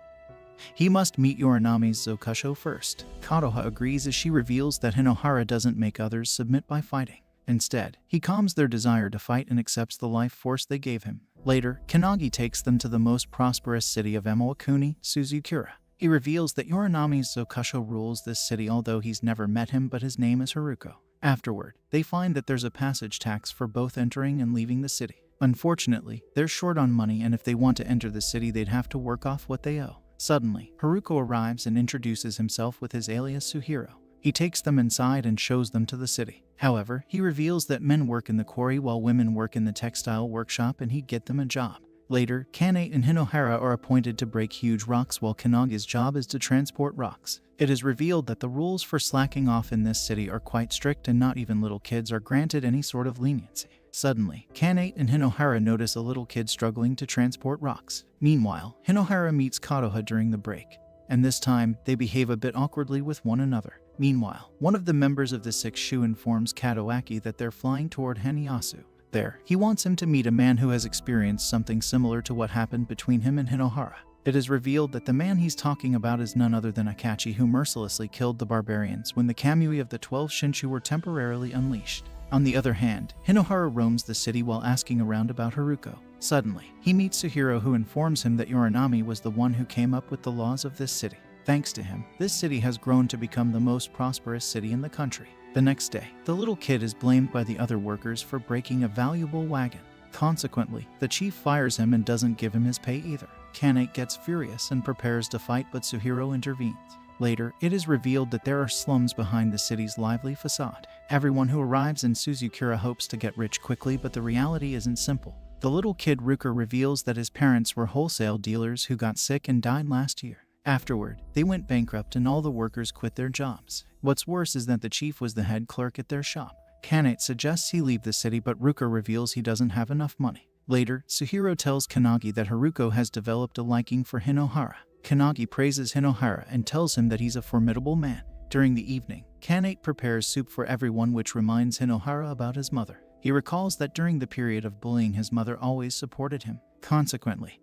he must meet Yorinami's Zokusho first. Kotoha agrees as she reveals that Hinohara doesn't make others submit by fighting. Instead, he calms their desire to fight and accepts the life force they gave him. Later, Kanagi takes them to the most prosperous city of Emawakuni, Suzukura. He reveals that Yorinami's Zokusho rules this city, although he's never met him, but his name is Haruko. Afterward, they find that there's a passage tax for both entering and leaving the city. Unfortunately, they're short on money, and if they want to enter the city, they'd have to work off what they owe. Suddenly, Haruko arrives and introduces himself with his alias Suhiro. He takes them inside and shows them to the city. However, he reveals that men work in the quarry while women work in the textile workshop, and he'd get them a job. Later, Kanate and Hinohara are appointed to break huge rocks while Kanagi's job is to transport rocks. It is revealed that the rules for slacking off in this city are quite strict, and not even little kids are granted any sort of leniency. Suddenly, Kanate and Hinohara notice a little kid struggling to transport rocks. Meanwhile, Hinohara meets Kotoha during the break, and this time, they behave a bit awkwardly with one another. Meanwhile, one of the members of the Sixth Shu informs Katawaki that they're flying toward Haniyasu. There, he wants him to meet a man who has experienced something similar to what happened between him and Hinohara. It is revealed that the man he's talking about is none other than Akachi, who mercilessly killed the barbarians when the Kamui of the 12 Shinshu were temporarily unleashed. On the other hand, Hinohara roams the city while asking around about Haruko. Suddenly, he meets Suhiro, who informs him that Yorinami was the one who came up with the laws of this city. Thanks to him, this city has grown to become the most prosperous city in the country. The next day, the little kid is blamed by the other workers for breaking a valuable wagon. Consequently, the chief fires him and doesn't give him his pay either. Kanate gets furious and prepares to fight, but Suhiro intervenes. Later, it is revealed that there are slums behind the city's lively facade. Everyone who arrives in Suzukura hopes to get rich quickly, but the reality isn't simple. The little kid Ruka reveals that his parents were wholesale dealers who got sick and died last year. Afterward, they went bankrupt and all the workers quit their jobs. What's worse is that the chief was the head clerk at their shop. Kanate suggests he leave the city, but Ruka reveals he doesn't have enough money. Later, Suhiro tells Kanagi that Haruko has developed a liking for Hinohara. Kanagi praises Hinohara and tells him that he's a formidable man. During the evening, Kanate prepares soup for everyone, which reminds Hinohara about his mother. He recalls that during the period of bullying, his mother always supported him. Consequently,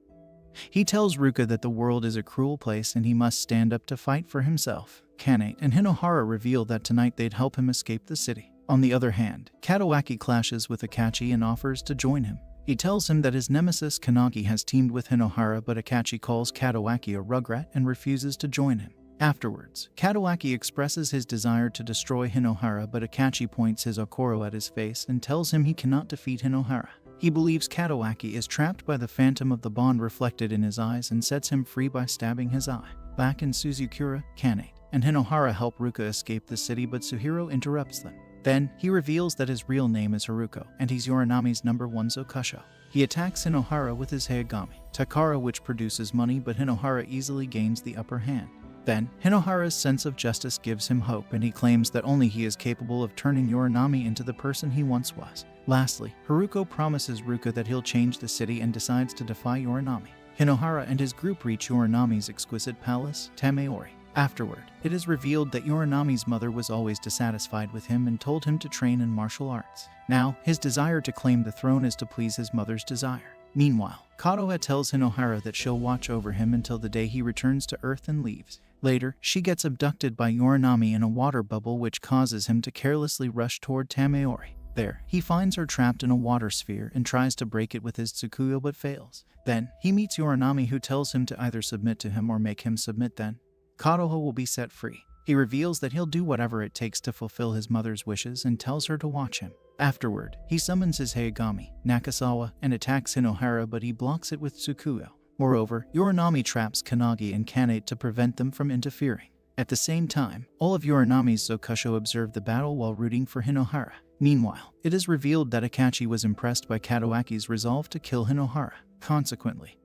he tells Ruka that the world is a cruel place and he must stand up to fight for himself. Kanate and Hinohara reveal that tonight they'd help him escape the city. On the other hand, Katawaki clashes with Akachi and offers to join him. He tells him that his nemesis Kanagi has teamed with Hinohara, but Akachi calls Katawaki a rugrat and refuses to join him. Afterwards, Katawaki expresses his desire to destroy Hinohara, but Akachi points his Okoro at his face and tells him he cannot defeat Hinohara. He believes Katawaki is trapped by the phantom of the bond reflected in his eyes and sets him free by stabbing his eye. Back in Suzukura, Kanate and Hinohara help Ruka escape the city, but Suhiro interrupts them. Then, he reveals that his real name is Haruko, and he's Yorinami's #1 Zokusho. He attacks Hinohara with his Heigami, Takara, which produces money, but Hinohara easily gains the upper hand. Then, Hinohara's sense of justice gives him hope, and he claims that only he is capable of turning Yorinami into the person he once was. Lastly, Haruko promises Ruka that he'll change the city and decides to defy Yorinami. Hinohara and his group reach Yorinami's exquisite palace, Tameori. Afterward, it is revealed that Yorinami's mother was always dissatisfied with him and told him to train in martial arts. Now, his desire to claim the throne is to please his mother's desire. Meanwhile, Kotoha tells Hinohara that she'll watch over him until the day he returns to Earth and leaves. Later, she gets abducted by Yorinami in a water bubble, which causes him to carelessly rush toward Tameori. There, he finds her trapped in a water sphere and tries to break it with his Tsukuyo but fails. Then, he meets Yorinami, who tells him to either submit to him or make him submit. Then, Kotoha will be set free. He reveals that he'll do whatever it takes to fulfill his mother's wishes and tells her to watch him. Afterward, he summons his Hayagami, Nakasawa, and attacks Hinohara, but he blocks it with Tsukuyo. Moreover, Yorinami traps Kannagi and Kanate to prevent them from interfering. At the same time, all of Yorinami's Zokusho observe the battle while rooting for Hinohara. Meanwhile, it is revealed that Akachi was impressed by Katawaki's resolve to kill Hinohara. Consequently,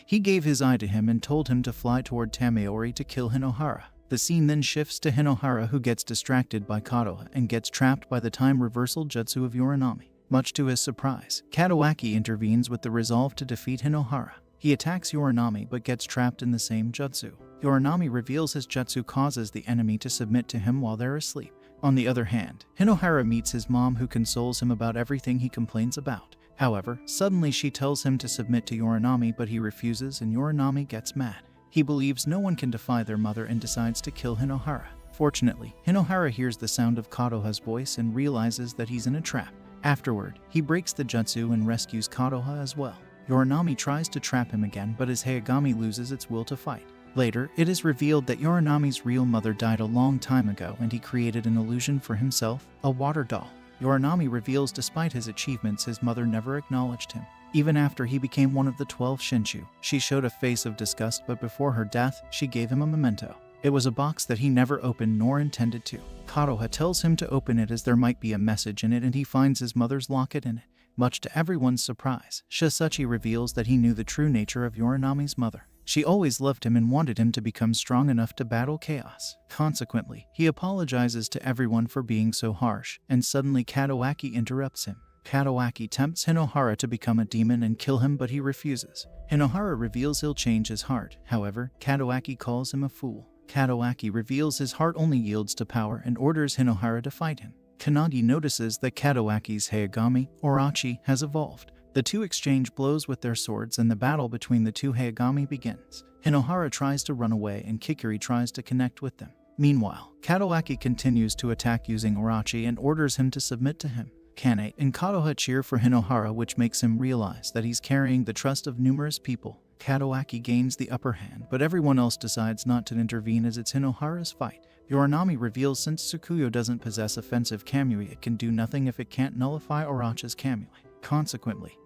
he gave his eye to him and told him to fly toward Tamaori to kill Hinohara. The scene then shifts to Hinohara, who gets distracted by Katoha and gets trapped by the time reversal jutsu of Yorinami. Much to his surprise, Katawaki intervenes with the resolve to defeat Hinohara. He attacks Yorinami but gets trapped in the same jutsu. Yorinami reveals his jutsu causes the enemy to submit to him while they're asleep. On the other hand, Hinohara meets his mom, who consoles him about everything he complains about. However, suddenly she tells him to submit to Yorinami, but he refuses and Yorinami gets mad. He believes no one can defy their mother and decides to kill Hinohara. Fortunately, Hinohara hears the sound of Katoha's voice and realizes that he's in a trap. Afterward, he breaks the jutsu and rescues Katoha as well. Yorinami tries to trap him again, but his Hayagami loses its will to fight. Later, it is revealed that Yorinami's real mother died a long time ago and he created an illusion for himself, a water doll. Yorinami reveals despite his achievements, his mother never acknowledged him. Even after he became one of the 12 Shinshu, she showed a face of disgust, but before her death, she gave him a memento. It was a box that he never opened nor intended to. Katoha tells him to open it as there might be a message in it, and he finds his mother's locket in it. Much to everyone's surprise, Shisachi reveals that he knew the true nature of Yorinami's mother. She always loved him and wanted him to become strong enough to battle chaos. Consequently, he apologizes to everyone for being so harsh, and suddenly Katawaki interrupts him. Katawaki tempts Hinohara to become a demon and kill him, but he refuses. Hinohara reveals he'll change his heart. However, Katawaki calls him a fool. Katawaki reveals his heart only yields to power and orders Hinohara to fight him. Kannagi notices that Katawaki's Hayagami, Orochi, has evolved. The two exchange blows with their swords and the battle between the two Hayagami begins. Hinohara tries to run away and Kikuri tries to connect with them. Meanwhile, Katawaki continues to attack using Orochi and orders him to submit to him. Kanate and Katoha cheer for Hinohara, which makes him realize that he's carrying the trust of numerous people. Katawaki gains the upper hand, but everyone else decides not to intervene as it's Hinohara's fight. Yorinami reveals since Tsukuyo doesn't possess offensive Kamui, it can do nothing if it can't nullify Orochi's Kamui. Consequently,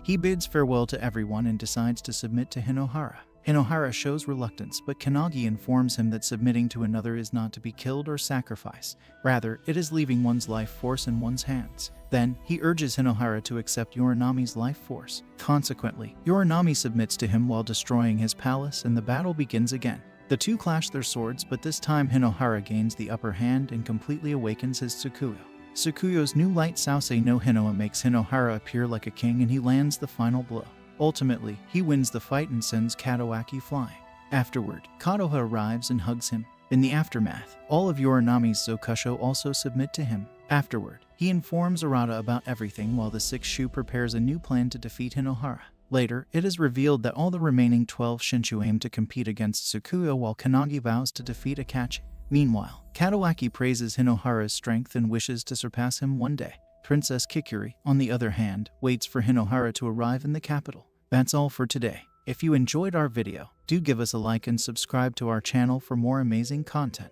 he bids farewell to everyone and decides to submit to Hinohara. Hinohara shows reluctance, but Kannagi informs him that submitting to another is not to be killed or sacrificed. Rather, it is leaving one's life force in one's hands. Then, he urges Hinohara to accept Yorinami's life force. Consequently, Yorinami submits to him while destroying his palace, and the battle begins again. The two clash their swords, but this time Hinohara gains the upper hand and completely awakens his Tsukuyo. Tsukuyo's new light Sausei no Hinoa makes Hinohara appear like a king, and he lands the final blow. Ultimately, he wins the fight and sends Katawaki flying. Afterward, Katoha arrives and hugs him. In the aftermath, all of Yorinami's Zokusho also submit to him. Afterward, he informs Arata about everything while the Sixth Shu prepares a new plan to defeat Hinohara. Later, it is revealed that all the remaining 12 Shinshu aim to compete against Tsukuyo while Kannagi vows to defeat Akachi. Meanwhile, Katawaki praises Hinohara's strength and wishes to surpass him one day. Princess Kikuri, on the other hand, waits for Hinohara to arrive in the capital. That's all for today. If you enjoyed our video, do give us a like and subscribe to our channel for more amazing content.